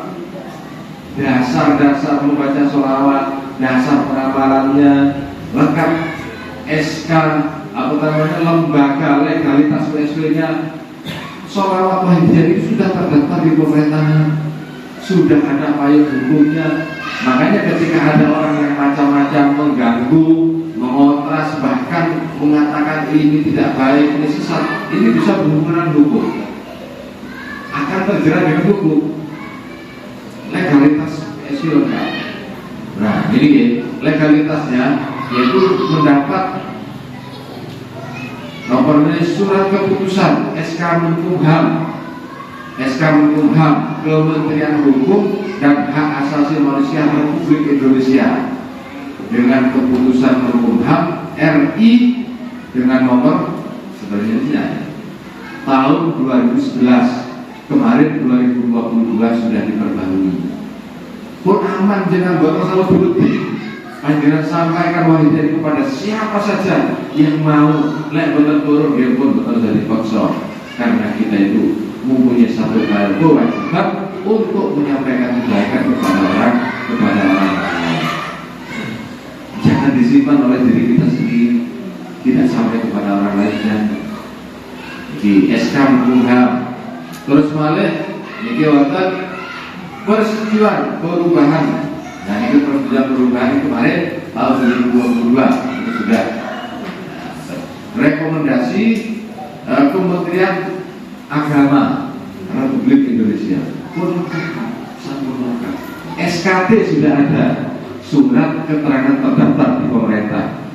dasar-dasar membaca sholawat, dasar pengapalannya lengkap, SK lembaga legalitas PSW-nya Sholawat Wahidiyah itu sudah terdaftar di pemerintahan, sudah ada payung hukumnya. Makanya ketika ada orang yang macam-macam mengganggu, mengotras, bahkan mengatakan ini tidak baik, ini sesat, ini bisa berhubungan hukum, akan terjerat dengan hukum. Legalitas PSW lengkap. Nah, ini legalitasnya yaitu mendapat nomornya surat keputusan SK Menkumham Kementerian Hukum dan Hak Asasi Manusia Republik Indonesia dengan keputusan Menkumham RI dengan nomor sebenarnya tahun 2011, kemarin 2022 sudah diperbarui. Pun aman jangan buat masalah berlebih. Panjenengan sampaikan Wahidiyah kepada siapa saja yang mau lek boten turun dia pun betul dari paksa, karena kita itu mempunyai satu kewajiban untuk menyampaikan kebaikan kepada orang lain. Jangan disimpan oleh diri kita sendiri, tidak sampai kepada orang lain. Dan di SK Menkumham terus malah niki wonten persetujuan perubahan. Nah, itu persetujuan perubahan kemarin tahun 2022 itu sudah rekomendasi Kementerian Agama Republik Indonesia pun sempurna. SKT sudah ada, surat keterangan terdaftar di pemerintah.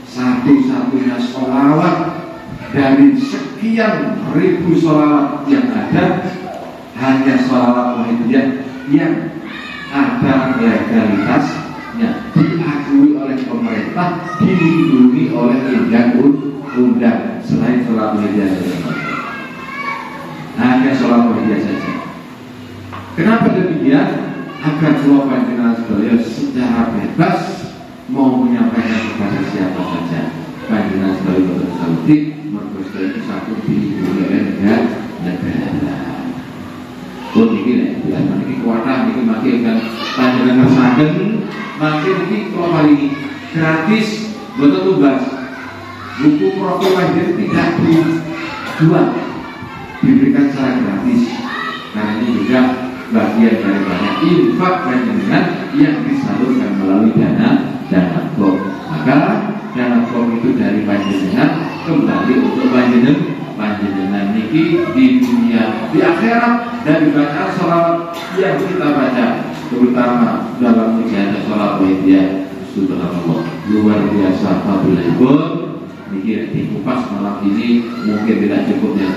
Satu-satunya sholawat dari sekian ribu sholawat yang ada, hanya sholawat Wahidiyah yang ada legalitasnya, diakui oleh pemerintah, dilindungi oleh undang-undang. Selain sholat Wahidiyah, hanya sholat Wahidiyah saja. Kenapa demikian? Agar semua panjenengan sekalian secara bebas mau menyampaikan kepada siapa saja. Panjenengan sekalian bersalutki, mereka itu satu dilindungi oleh negara. Pun ini bila ini kuatah ini makin kan panjenengan kesaden, makin ini kalau kali ini gratis betul tugas. Buku profil Wahidiyah tidak dijual, diberikan secara gratis. Karena ini juga bagian dari banyak infak panjenengan yang disalurkan melalui dana blok. Maka dana blok itu dari panjenengan kembali untuk panjenengan niki di dunia, di akhirat, dari bacaan sholawat yang kita baca, terutama dalam mujahadah sholawat Wahidiyah. Subhanallah, luar biasa fadilahipun. Niki dikupas malam ini mungkin tidak cukupnya,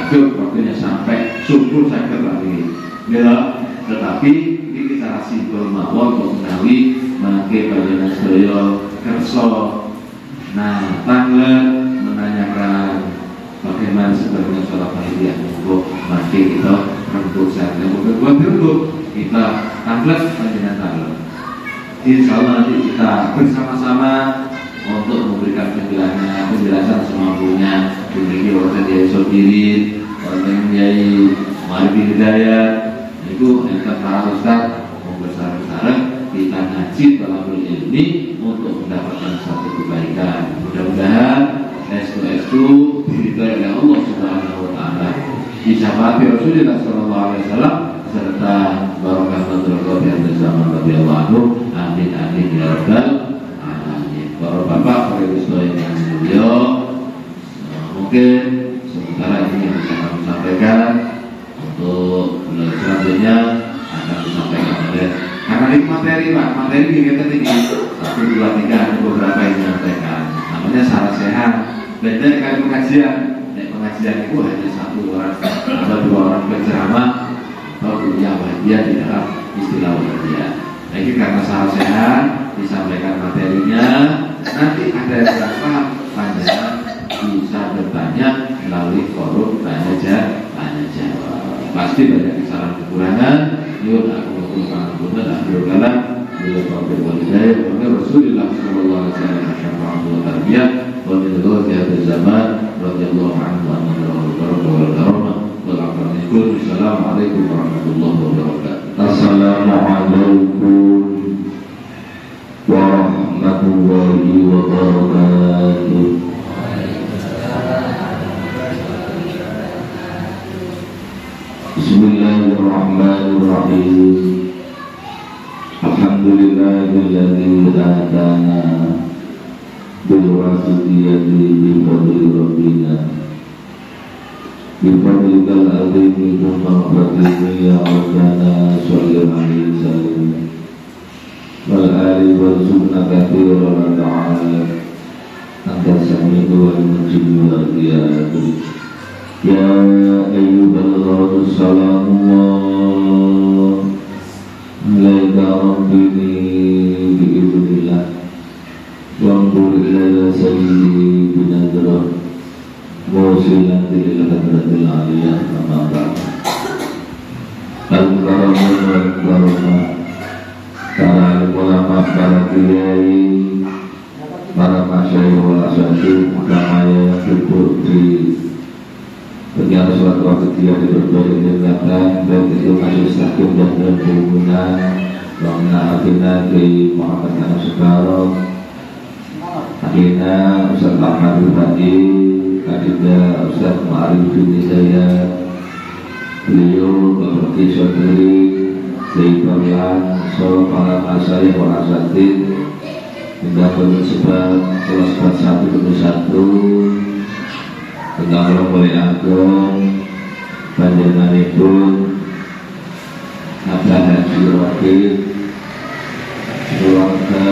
cukup waktunya sampai subuh saya lagi. Ya, tetapi ini kita simpel mawon untuk menawi mangke panjenengan sedaya kersa tanglet menanyakan bagaimana sebenarnya sholat Wahidiyah. Untuk mangke kita rembuk saja, bukan rembuk, kita tanglet panjenengan tanglet. Insyaallah nanti kita bersama-sama untuk memberikan penjelasan semampunya. Demikian orang yang Sobirin, orang yang Marbi Hidayat, itu enten para ustaz membesar-besar kita ngaji dalam ilmi untuk mendapatkan satu kebaikan. Mudah-mudahan estu diridhai oleh Allah Subhanahu wa taala, disyafaati Rasulullah sallallahu alaihi wasallam serta barokah madrasah yang zaman radhiyallahu anhu. Amin amin ya rabbal alamin. Para bapak, para ibu yang mulia, mungkin sementara ini yang bisa kami sampaikan. Untuk selanjutnya akan disampaikan oleh, karena ini materi kita tinggi 1, 2, 3 ada beberapa yang disampaikan. Namanya salah sehat. Beda dengan pengajian. Pengajian itu hanya 1 orang atau 2 orang berceramah atau kuliah Wahidiyah di dalam istilah Wahidiyah. Nah, ini karena salah sehat disampaikan materinya. Nanti ada yang berapa panjang bisa bertanya melalui forum tanya jawab. Pasti banyak kesalahan kekurangan. Yuk aku mengucapkan punten akhir kalam bila taufiq wal hidayah wa Rasulullah sallallahu alaihi wasallam syafaat wa tarbiyah wa min dzati zaman radhiyallahu anhu wa wal karamah wal afwan. Assalamualaikum warahmatullahi wabarakatuh. Assalamualaikum warahmatullahi wabarakatuh. Bismillahirrahmanirrahim. Alhamdulillahilladzi hadana bil wasitiyati bi fadli rabbina bi fadlikal azimi wa fadli ya rabbana shalli alaihi wasallam wal ali wal sunnah kathiran ta'ala anta sami'u wal mujibu wal qiyadu ya ayyuhal ghadu salamullah alaika rabbini bi'idhnillah wa'ambur ilayya sayyidi binadrah wasilanti lil hadratil aliyah namabah al-karamun wal-karamah para ulama, para kiai, para masyayikh wal asyadid utamanya yang duduk di bagian suatu waktu dia di berbagai negara baik itu Majelis Hakim dan Perhubungan Bangna Akhina di Muhammad Anak Sekarang Akhina Ustaz Ahmad Rufadi Adida Ustaz Ma'arif bin Hidayat beliau Bapak Kiswatri Dari Parlan So para masyayikh wal asyadid hingga bersebab kelas 1 demi 1 tentang oleh agung panjenenganipun ada haji wakil keluarga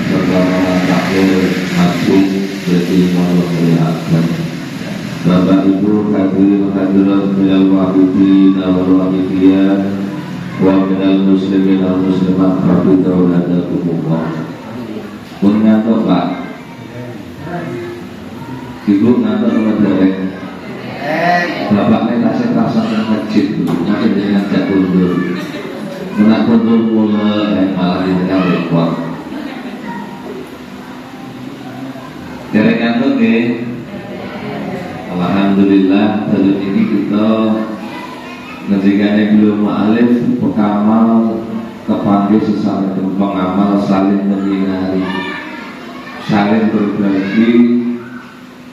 serta orang takdir masuk berarti malam oleh agung Bapak Ibu hadirin hadirat minal wahidin wal wahidiyat wa minal muslimin wal muslimat hafidhahu hadakumullah pun ngatok Pak Ibu ngantuk nomor dereng bapaknya tasnya pasang ke masjid masih dengan jak kundur menak kundur mulai malah di tengah repot dereng ngantuk alhamdulillah hari ini kita ngejigane belum mu'alif pekamal kepanggil sesama pengamal saling menyinari saling berbagi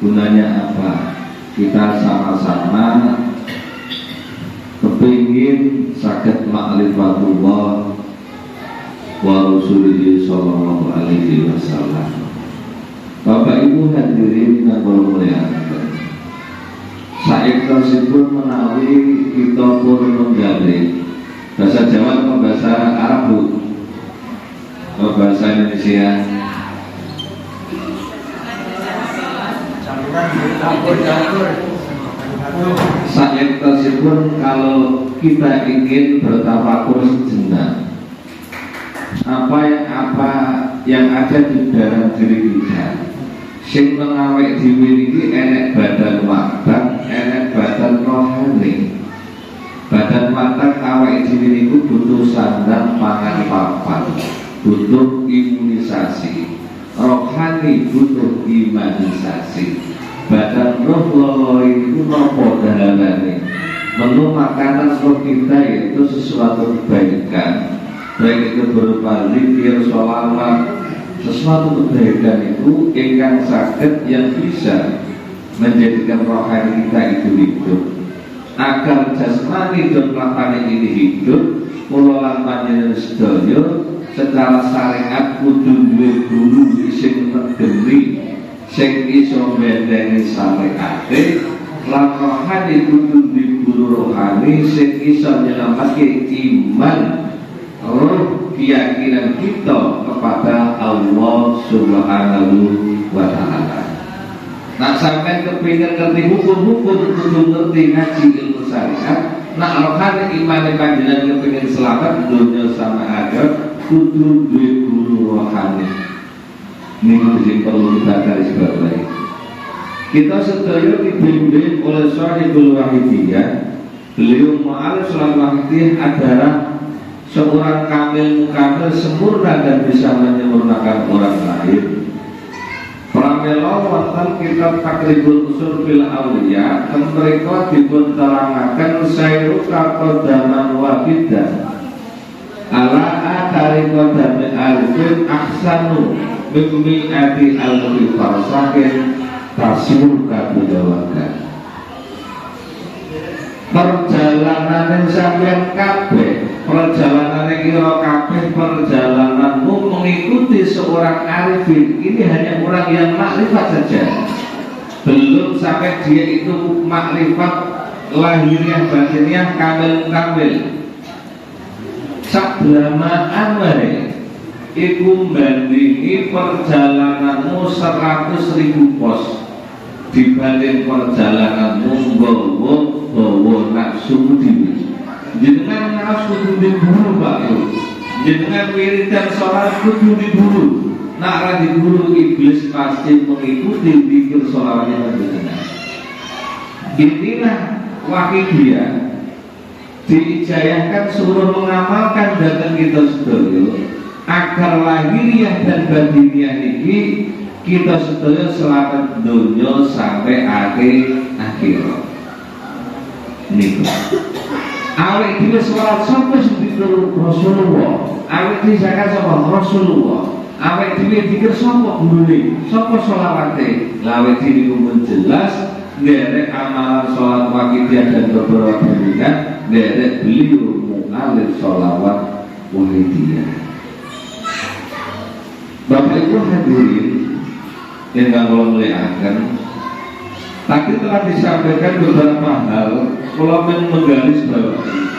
gunanya apa? Kita sama-sama kepingin sakit ma'rifatullah wa rasulihi sallallahu alaihi wasallam. Bapak Ibu hadirin yang bermuliakan, saikhtasipun menawi kita pun menggali bahasa Jawa atau bahasa Arab Bu? Atau bahasa Indonesia? Saya tersebut kalau kita ingin bertafakur sejenak apa yang ada di dalam diri kita sing mengawek dimiliki enek badan watak enek badan rohani badan watak awek dimiliki butuh sandang pangan papan butuh imunisasi rohani butuh imanisasi badan roh loloi itu nopo dalamnya menu makanan roh kita yaitu sesuatu kebaikan baik itu berupa zikir, sholawat sesuatu kebaikan itu ingkang sakit yang bisa menjadikan rohani kita itu hidup agar jasmani dan rohani ini hidup mulolan panjenengan sedaya secara syariat kudu duwe guru sing negeri sing iso mbentengi syariate lan rohani kudu di guru rohani sing iso nyelametke iman roh keyakinan kita kepada Allah Subhanahu wa ta'ala. Nak sampai kepingin ngerti hukum-hukum kudu ngerti ngaji ilmu syariat. Nak rohani iman panjenengan kepingin selamat dunia sama akhirat kudu duwe guru rohani. Ini perlu kita garis bawahi. Kita sedaya dibimbing oleh Sahibul Wahidiyah. Beliau Mu'alif Sulam Wahidiyah adalah seorang kamil sempurna dan bisa menyempurnakan orang lain. Pramila wonten kitab Takribul Usul fil Awliya ten mereka dipun terangaken sayru qadaman wahidah ala athari qadami alfin ahsanu bimi ati al-mulki farsakin tasir kabidawakan perjalanan sampeyan kabeh perjalanannya kira kabeh perjalananmu mengikuti seorang arifin. Ini hanya orang yang makrifat saja, belum sampai dia itu makrifat lahiriah batiniah kamil. Sabramaan wae iku bandingi perjalananmu 100.000 pos dibanding perjalananmu bawa nafsu diri. Jenengan nafsu diburu Pak Bro, jenengan wiridan sholat kudu diburu. Nak ra diburu iblis pasti mengikuti pikir sholatnya jenengan. Inilah wakidiyah diijayahkan suruh mengamalkan datang kita sedaya agar lahiriah dan batiniah ini kita sedaya selamat dunia sampai akhir. Niku awake dhewe salat sapa sing dikira Rasulullah, awake dhewe zakat sapa Rasulullah, awake dhewe dikir sapa gurune, sapa selawate. Awake dhewe niku jelas derek amalan salat wakidiyah dan beberapa bimbingan derek beliau mengalir sholawat wakidiyah. Bapak Ibu hadirin yang kalau melihatkan, tadi telah disampaikan beberapa hal. Kalau menggaris bawahi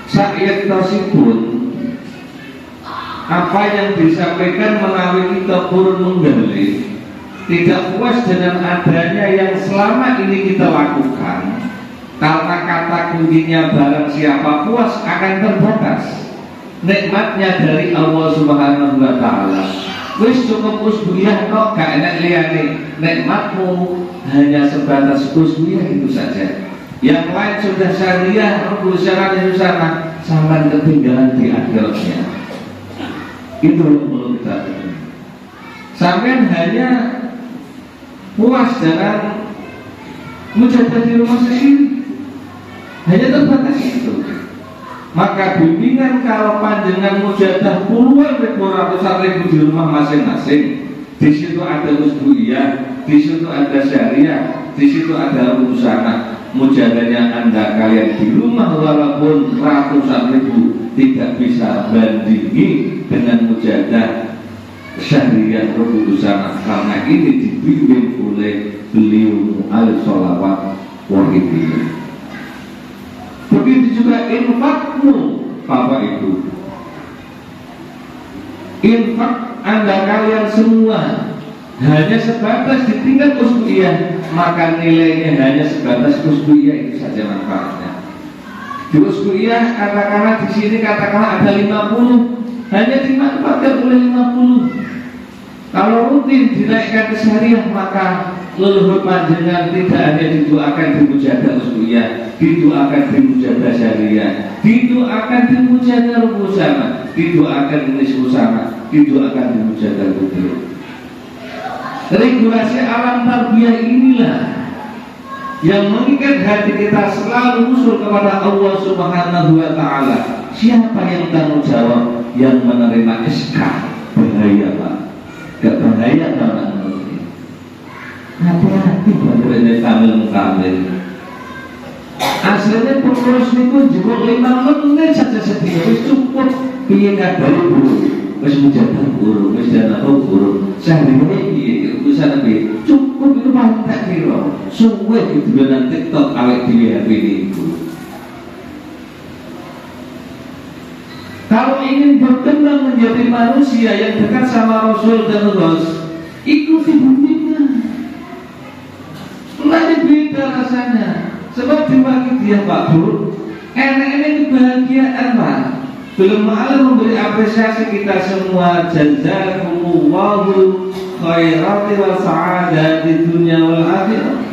saat tersebut, apa yang disampaikan melalui kita pun menggali, tidak puas dengan adanya yang selama ini kita lakukan, karena kata kuncinya barang siapa puas akan terbatas nikmatnya dari Allah Subhanahu wa Ta'ala. Wis cukup usbuyah kok, gak enak liyane. Nikmatmu hanya sebatas usbuyah itu saja. Yang lain sudah syariah, berusaha di sana, sampai ketinggalan di akhirnya. Itu yang perlu kita tahu. Sampai hanya puas dengan mujadah di rumah sendiri, hanya terbatas itu. Maka bimbingan kalau panjenengan mujadah puluhan ribu ratusan ribu di rumah masing-masing, di situ ada usbuyah, di situ ada syariah, di situ ada rusana. Mujadahnya Anda kalian di rumah walaupun ratusan ribu tidak bisa bandingi dengan mujadah syariah rusana, karena ini dibimbing oleh beliau al-sholawat wahidiyah. Begitu juga infakmu Bapak Ibu, infak Anda kalian semua hanya sebatas di tingkat usbuyah, maka nilainya hanya sebatas usbuyah itu saja manfaatnya. Di usbuyah katakanlah di sini katakanlah ada 50, hanya dimanfaatkan oleh 50. Kalau rutin dinaikkan ke syariah, maka leluhur panjenengan tidak hanya didoakan di mujadah usbuyah, didoakan di mujadah syariah, didoakan di mujadah rusana, didoakan di rusana, didoakan di mujadah kudus. Regulasi alam tarbiyah inilah yang mengikat hati kita selalu usul kepada Allah Subhanahu wa Ta'ala. Siapa yang tanggung jawab yang menerima SK? Bahaya Pak, gak bahaya Pak. Hati-hati bener-bener kamil. Aslinya pengurus itu juga 5 menit saja setiap cukup. Piye ngabari guru, wis mujadah guru, wis dana guru. Sehari-hari piye urusan piye? Cukup itu paling tak kira. Suwe itu dengan TikTok awake dhewe HP itu. Kalau ingin berkembang menjadi manusia yang dekat sama Rasul dan Rasul, ikuti bimbingan. Mulai beda rasanya. Sebab diwakil dia Pak Bro, enak-enak kebahagiaan Pak. Belum malah memberi apresiasi kita semua. Jazakumullahu khairati wa sa'adat di dunia wal akhirah.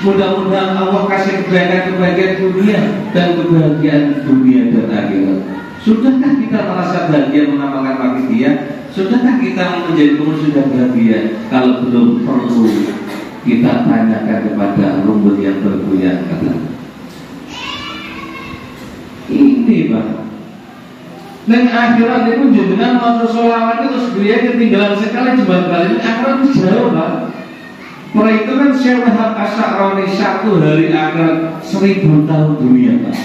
Mudah-mudahan Allah kasih kebahagiaan dunia dan kebahagiaan dunia dan akhirat. Sudahkah kita merasa bahagia mengamalkan wakidiyah? Sudahkah kita menjadi pengurus sudah bahagia? Kalau belum, perlu kita tanyakan kepada rumput yang bergoyang. Ini Pak. Dan akhirat itu jenengan masuk sholawat itu sebenarnya ketinggalan sekali jumlah kali ini. Akhirat itu jauh Pak. Perhitungan Syekh Wahab Asy'arani 1 hari akhirat 1000 tahun dunia Pak.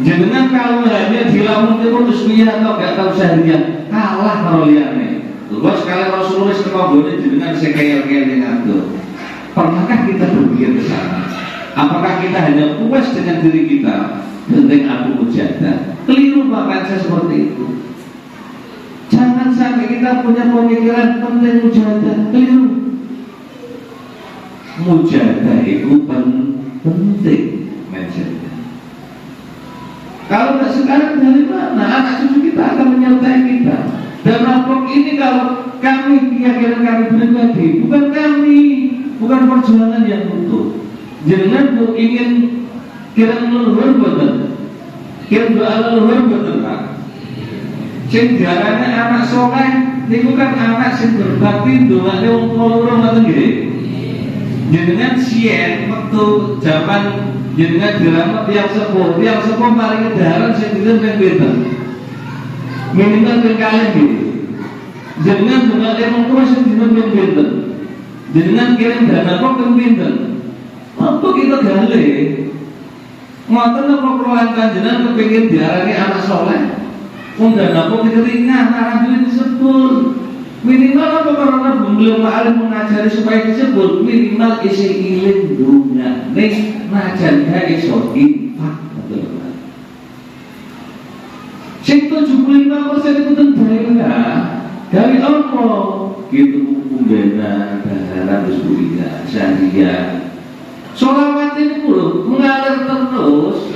Jenengan kalau hanya dilamun terus atau gak tahu syariah, kalah karo liyane. Terus sekali Rasulullah sekongone jenengan sekaya-kaya ngatur. Pernahkah kita berpikir ke sana? Apakah kita hanya puas dengan diri kita? Penting aku mujahadah. Keliru Bapak saya seperti itu. Jangan sampai kita punya pemikiran penting mujahadah. Keliru. Mujahadah itu penting mindsetnya. Kalau tidak sekarang dari mana anak cucu kita akan menyertai kita? Dan rampok ini kalau kami keyakinan kami pribadi, bukan kami, bukan perjuangan yang utuh. Jangan bu ingin kira leluhur betul, kira doa leluhur betul Pak. Sing diarani anak soleh, niku kan anak sing berbakti doane wong loro ngoten nggih. Jenengan sien waktu zaman jenengan diramat yang sepuh mari kedaharan sing dinten ping pinten. Minimal ping kalih nggih. Jenengan doane wong tuwa sing dinten ping pinten. Jenengan kirim dana kok ping pinten. Apa kita gale? Ngoten apa keluhan panjenengan kepengin diarani anak soleh? Wong dana kok dikeringan arah duit disebut. Minimal apa karena belum alim mengajari supaya disebut minimal isi iling dunia nih ngajarnya iso infak betul. Sing 75% itu daerah dari apa? Gitu pembina daerah bersuria syariah. Sholawat ini pun mengalir terus.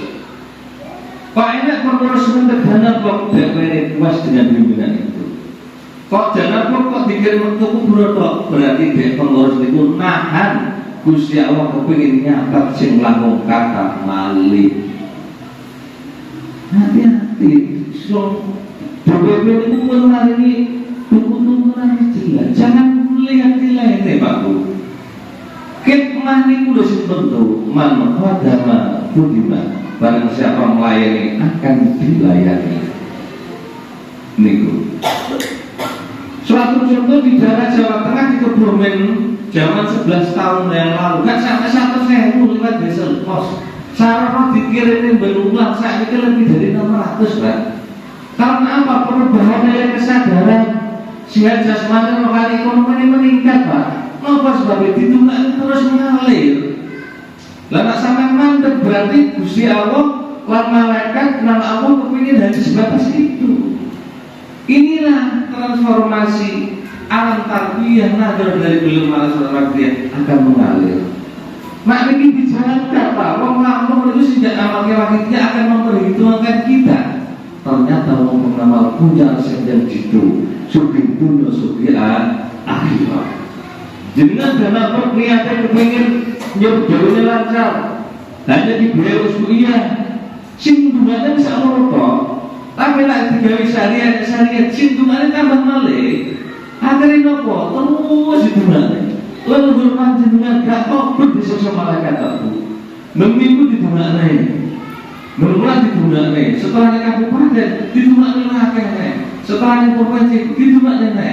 Pak enak pengurus dana kok tidak puas dengan bimbingan itu. Kok jangan kok dikirim tuku brodok berarti dia pengurus itu nahan Gusti Allah kepingin nyatat sing langkung kata malih. Hati-hati, so DPP itu pun hari ini tuku-tukuran jelas. Jangan melihat nilai ini Pak Bu. Kitmah ini udah sebentuk man khadama budiman. Barang siapa melayani akan dilayani. Niku. Suatu contoh di daerah Jawa Tengah di Kebumen zaman 11 tahun yang lalu kan sampai 1.000 lewat diesel pos. Sarana dikirimin berulang saat ini lebih dari 600 kan. Karena apa? Perubahan nilai kesadaran sehingga jasmani rohani ekonomi meningkat Pak. Apa sebab itu terus mengalir. Lah nak sampai mandek berarti Gusti Allah lan malaikat lan Allah kepingin hanya sebatas itu. Inilah transformasi alam tarbiyah nazar dari belum malas tarbiyah akan mengalir. Mak ini dijalankan Pak. Wong makmum itu sejak amal wakilnya akan memperhitungkan kita. Ternyata wong pengamal punya resep yang jitu. Suki dunia suki akhirat. Jangan dana perniatan kepingin nyobanya lancar. Hanya dibayar usulia. Sing dunia bisa merokok. Tapi nak digawe syariat cintumane tambah malih. Akhire nopo? Terus ditungane. Lalu panjenengan gak obet disosok malaikat aku. Minggu ditungane. Minggu ditungane. Setelah kabupaten ditungane akeh. Setelah provinsi ditungane.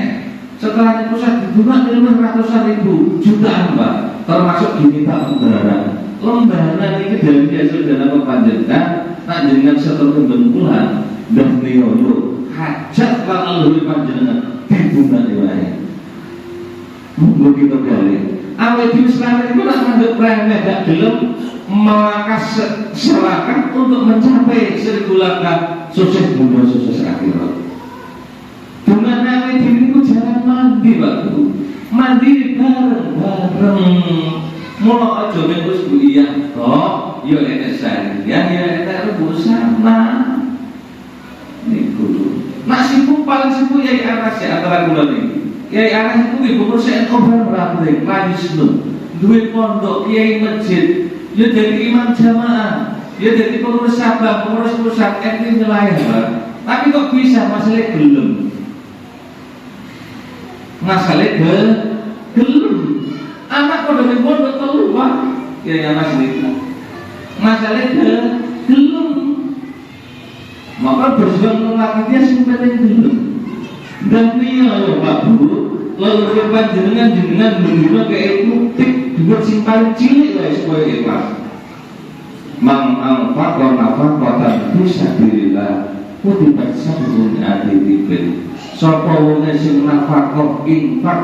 Setelah pusat ditungane ratusan ribu jutaan Pak. Termasuk diminta lembaran. Lembaran ini dari hasil dana panjenengan. Tak jenengan setelah pembentukan dan niolo hajat lan luwih panjenengan dibungan wae. Monggo kita bali. Awake dhewe Islam itu nak mandek remeh gak gelem melakas selangkah untuk mencapai 1000 langkah sukses dunia sukses akhirat. Dengan awake dhewe niku jalan mandi Pak Bu. Mandi bareng-bareng. Mula aja mek wis kuliah kok yo enek syariah ya enek busana. Nak sibuk paling sibuk Yai Anas ya antara kula niki. Yai Anas itu ibu persen obral rapi, lagi sebelum duit pondok, Yai masjid, ya jadi imam jamaah, ya jadi pengurus sabang, pengurus pusat, ente nelayan. Tapi kok bisa masalah belum? Masalah belum. Anak kok dari pondok keluar, Yai Anas itu. Masalah belum. Maka berjuang lelaki dia sebenarnya dulu. Dan dia ya Pak Bu, lalu panjenengan jenengan mengguna kayak mutik buat simpan cilik lah supaya ikhlas. man anfaqa nafaqatan fi sabilillah kutibat sabrun adidibin. Sapa wong sing nafaqah infak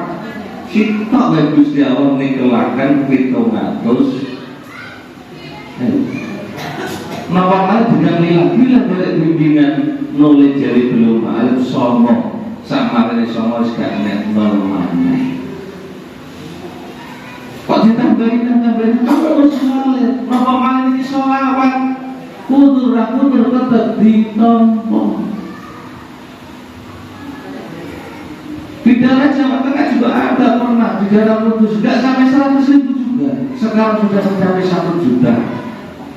sitok wae Gusti Allah nikelaken 700. Napa malah dengan bilang dari bimbingan nulis jari belum alif somo sama dari somo sekarang normalnya. Kok ditambahin kamu harus sholat. Napa malah ini sholawat kudur tetap ditompo. Di daerah Jawa Tengah juga ada pernah di daerah Kudus, tidak sampai 100.000 juga. Sekarang sudah mencapai 1 juta.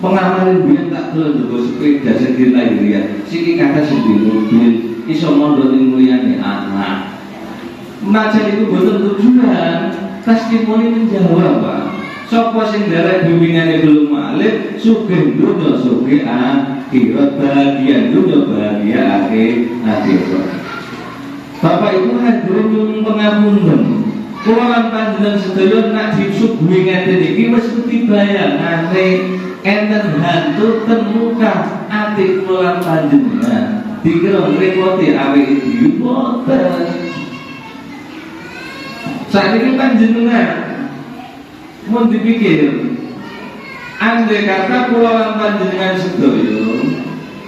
Pengamalin biar tak perlu juga sepeda sendiri lahirian. Siki kata sendiri mobil, iso mondoni mulyani anak. Menajar itu betul tujuan. Testimoni menjawab Pak. Sopo sing daerah bimbingannya belum alif, sugih dunya sugih akhirat, bahagia dunya bahagia akhirat. Bapak Ibu hadirin pengapunten, kula lan panjenengan sedaya nak disuguhi ngeten iki wis dibayangane enten hantu ten muka ati kula lan panjenengan dikira ngrepoti awake dhewe boten. Saiki panjenengan mun dipikir andai kata kula lan panjenengan sedaya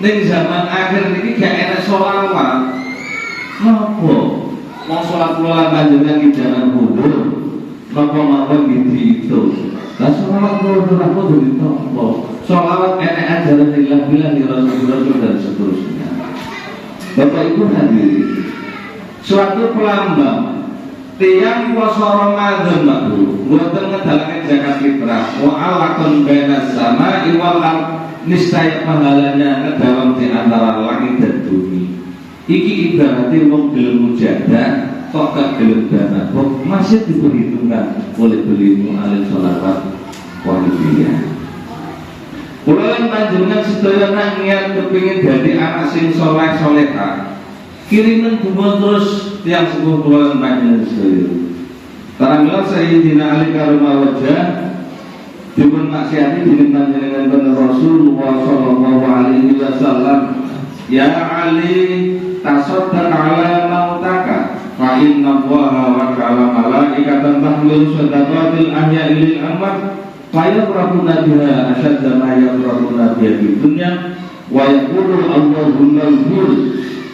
ning zaman akhir niki gak enak sholawat. Napa? Mau sholat kula panjenengan di jalan mundur. Napa mawon gitu. Lah sholat kula dari tompo. Sholawat enek ajaran lillah billah di Rasulullah dan seterusnya. Bapak Ibu hadirin. Suatu pelambang tiang puasa Ramadan makruh. Mboten ngedalaken zakat fitrah. Wa alaqan bainas sama'i wal ardh. Niscaya pahalanya kedalam di antara langit dan bumi. Iki ibaratnya wong gelem mujadah kok gak gelem dana kok masih diperhitungkan oleh beliau alim sholawat walidiyah. Kula lan panjenengan sedaya nang niat kepengin dadi anak sing saleh salehah. Kiriman bunga terus tiang sepuh kula lan panjenengan sedaya. Karamila Sayyidina Ali karomah wajah dipun maksiati dening panjenengan Rasulullah sallallahu alaihi wasallam. Ya Ali tasaddaq ala mautaka fa inna Allaha wa ta'ala malaikatan tahmilu sadaqatil ahya'i lil amwat fa yaqrabuna biha ashadda ma yaqrabuna biha fid dunya wa yaqulu Allahumma ighfir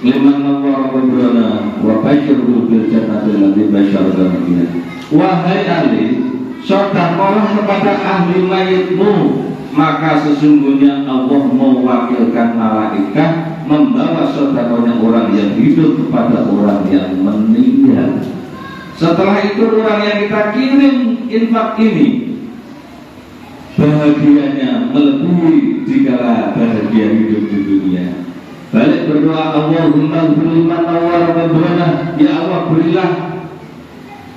liman nawwara qabrana wa basyirhu bil jannati allati basyartana biha. Wahai Ali, sedekahlah kepada ahli mayitmu, maka sesungguhnya Allah mewakilkan malaikat membawa sedekahnya orang yang hidup kepada orang yang meninggal. Setelah itu orang yang kita kirim infak ini bahagianya melebihi dikala bahagia hidup di dunia. Balik berdoa Allahumma beriman awal qabrana, ya Allah berilah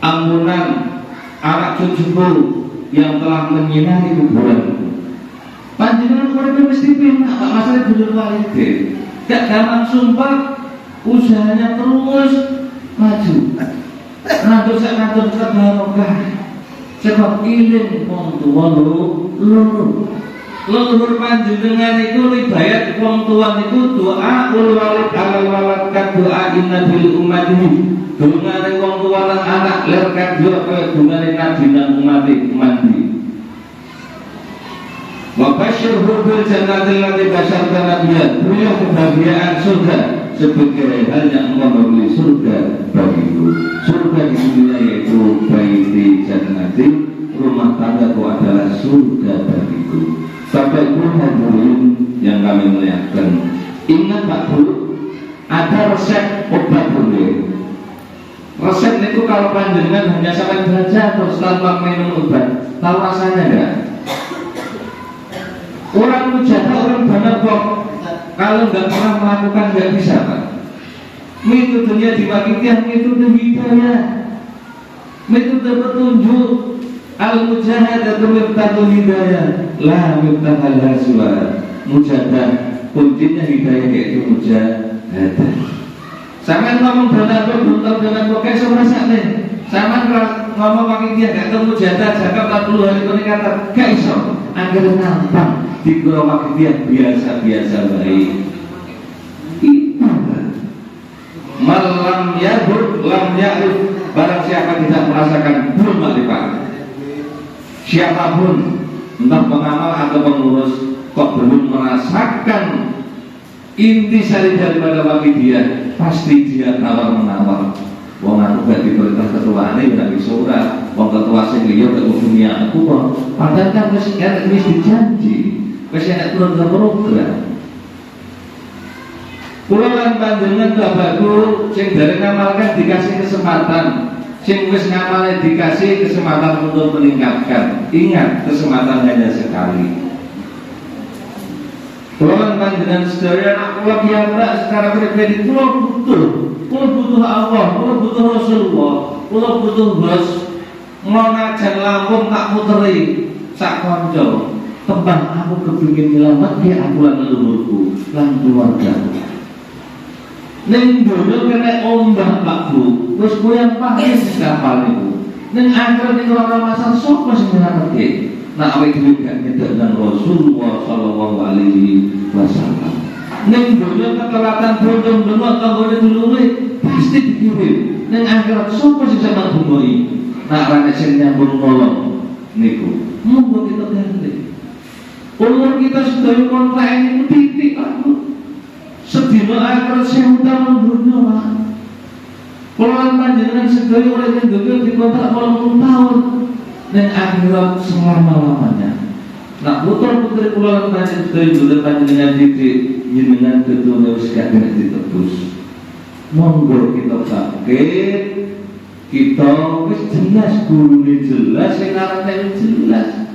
ampunan anak cucuku yang telah menyinari kuburanku. Panjenengan urip mesti pinak Pak masalah dulur walidin. Gak gampang sumpah, usahanya terus maju. Ngatur barokah. Sebab iling wong tuwa leluhur panjenengan itu ribayat wong tuwa niku doa ul walid alal walad ka doa inna bil ummati. Dungane wong tuwa lan anak ler kadya kaya dungane nabi lan umat mandi. Wa basyirhu bil jannati allati basyartana biha. Berilah kebahagiaan surga sebagai halnya engkau membeli surga bagiku. Surga di dunia yaitu baiti jannati, rumah tanggaku adalah surga bagiku. Bapak Ibu hadirin yang kami muliakan, ingat Pak Bu, ada resep obat bule. Resep itu kalau panjenengan hanya sampai baca terus tanpa minum obat, tahu rasanya enggak? Orang mujadah, orang banyak kok kalau nggak pernah melakukan nggak bisa Pak. Metodenya diwakilkan metode hidayah, metode petunjuk. Al-mujahadah miftahul hidayah, la miftahal haswa. Mujahadah kuncinya hidayah yaitu mujahadah. Sama ngomong benar belum tahu dengan pokoknya sama sakne. Sama ngomong pakai dia nggak tahu mujahadah, jaga 40 hari ini kata gak iso. Agar nampak dikira waktu biasa-biasa baik. Itu malam yabud lam ya'rif, barang siapa tidak merasakan belum makrifat. Siapapun entah pengamal atau pengurus kok belum merasakan intisari daripada wakidiyah, pasti dia nawar-menawar. Wong aku gak diperintah ketua ini gak bisa ora. Wong ketua sing liya gak dunia aku kok. Padahal kan wis dijanji, wis enak turun program. Kula lan panjenengan babaku sing dereng ngamalkan dikasih kesempatan, sing wis ngamale dikasih kesempatan untuk meningkatkan. Ingat, kesempatan hanya sekali. Kula panjenengan sedaya anak kula piyambak secara pribadi kula butuh Allah, kula butuh Rasulullah, kula butuh bos. Ngonajan lampung tak puteri sak kanca. Tembang aku kepingin nyelamet ya aku lan leluhurku lan keluargaku. Ning donya kena ombak Pak Bu, wis goyang pahit kapal niku. Ning akhir niku ora masalah sapa sing nyelametke. Nah awake dhewe gak nyedek nang Rasulullah sallallahu alaihi wasallam. Ning donya ketelatan bondo-bondo tanggone dulure pasti dikirim. Ning akhirat sapa sing sampeyan bungoi? Nak ana sing nyambung nolong niku. Monggo kita gandeng. Umur kita sedaya kontrak ini titik Pak. Sedina akhirat sing utang dunya Pak. Kalau panjenengan sedaya urip ing dunya dikontrak 80 tahun. Dan akhirat selama-lamanya. Nak putra-putri kula lan panjenengan panjenengan didik jenengan ketune wis gak kena ditebus. Monggo kita sakit, kita wis jelas gurune jelas, sing arane jelas.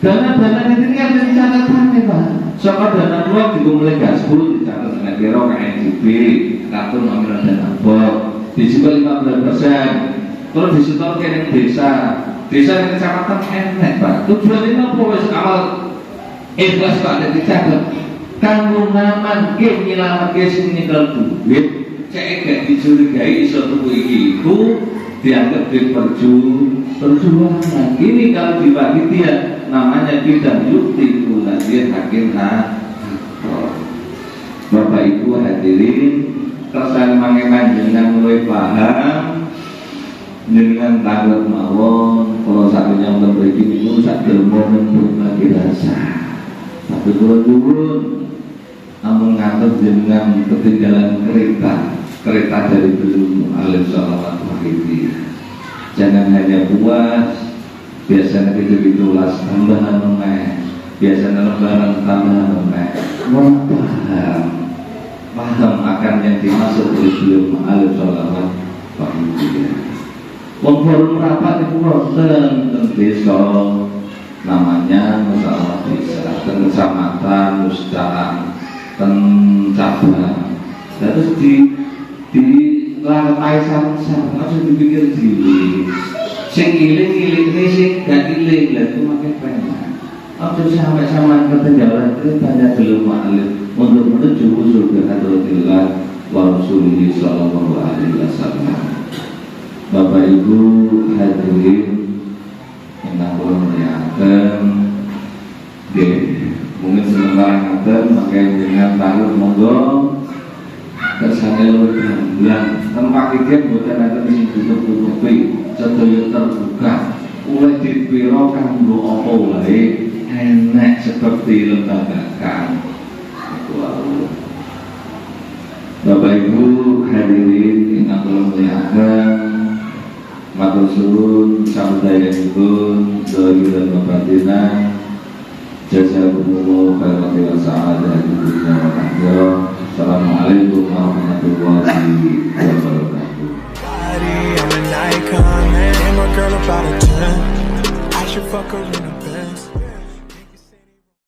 Dana-dana ini kan dari catatannya Pak. Saka dana luar dimulai gaspol dicatat dengan kira KNJB, kartu nominal dana bor, dijual 15%. Kalau disetor ke desa yang kecamatan enek Pak. Tujuannya apa wis awal ikhlas Pak nek dicatat. Kanggo ngaman ke nyelametke sing nyekel duit, cek gak dicurigai iso tuku iki iku dianggap perjuangan. Ini kalau dibagi dia namanya bidang yukti ulazir hakim Bapak Ibu hadirin, kesan mangeman dengan mulai paham dengan takut mawon. Kalau satunya memperbaiki itu satu momen berbagi rasa. Tapi kalau turun namun ngantuk dengan ketinggalan kereta dari belum alim salawat wahidi. Jangan hanya puas, biasanya gitu ulas tambahan memeh, biasanya lembaran tambahan memeh. Paham akan yang dimaksud oleh beliau alim salawat wahidi. Forum rapat itu ten desa namanya masalah desa, ten kecamatan, muscalang, ten cabang. Terus di lantai sarung-sarung harus dipikir diri. Sing iling ini sing gak iling lah itu makin pengen. Waktu sampai ketinggalan itu banyak belum ma'alif untuk menuju surga Hadratillah wa Rasulullah sallallahu alaihi wasallam. Bapak Ibu hadirin yang kula muliakan, mungkin selenggara ngaten makanya dengan taruh monggo kersane luwih gamblang. Tempat iki boten enten sing ditutup-tutupi, sedaya terbuka. Oleh dipira kanggo apa wae enek seperti lembaga kan. Bapak Ibu hadirin yang kula muliakan, matur suwun samudayanipun doa dan pembatinan. Jazakumullah khairan wa sa'adah di dunia wal akhirah. Assalamualaikum warahmatullahi wabarakatuh. I'm an icon, man. My girl about a 10. I should fuck her in a bed.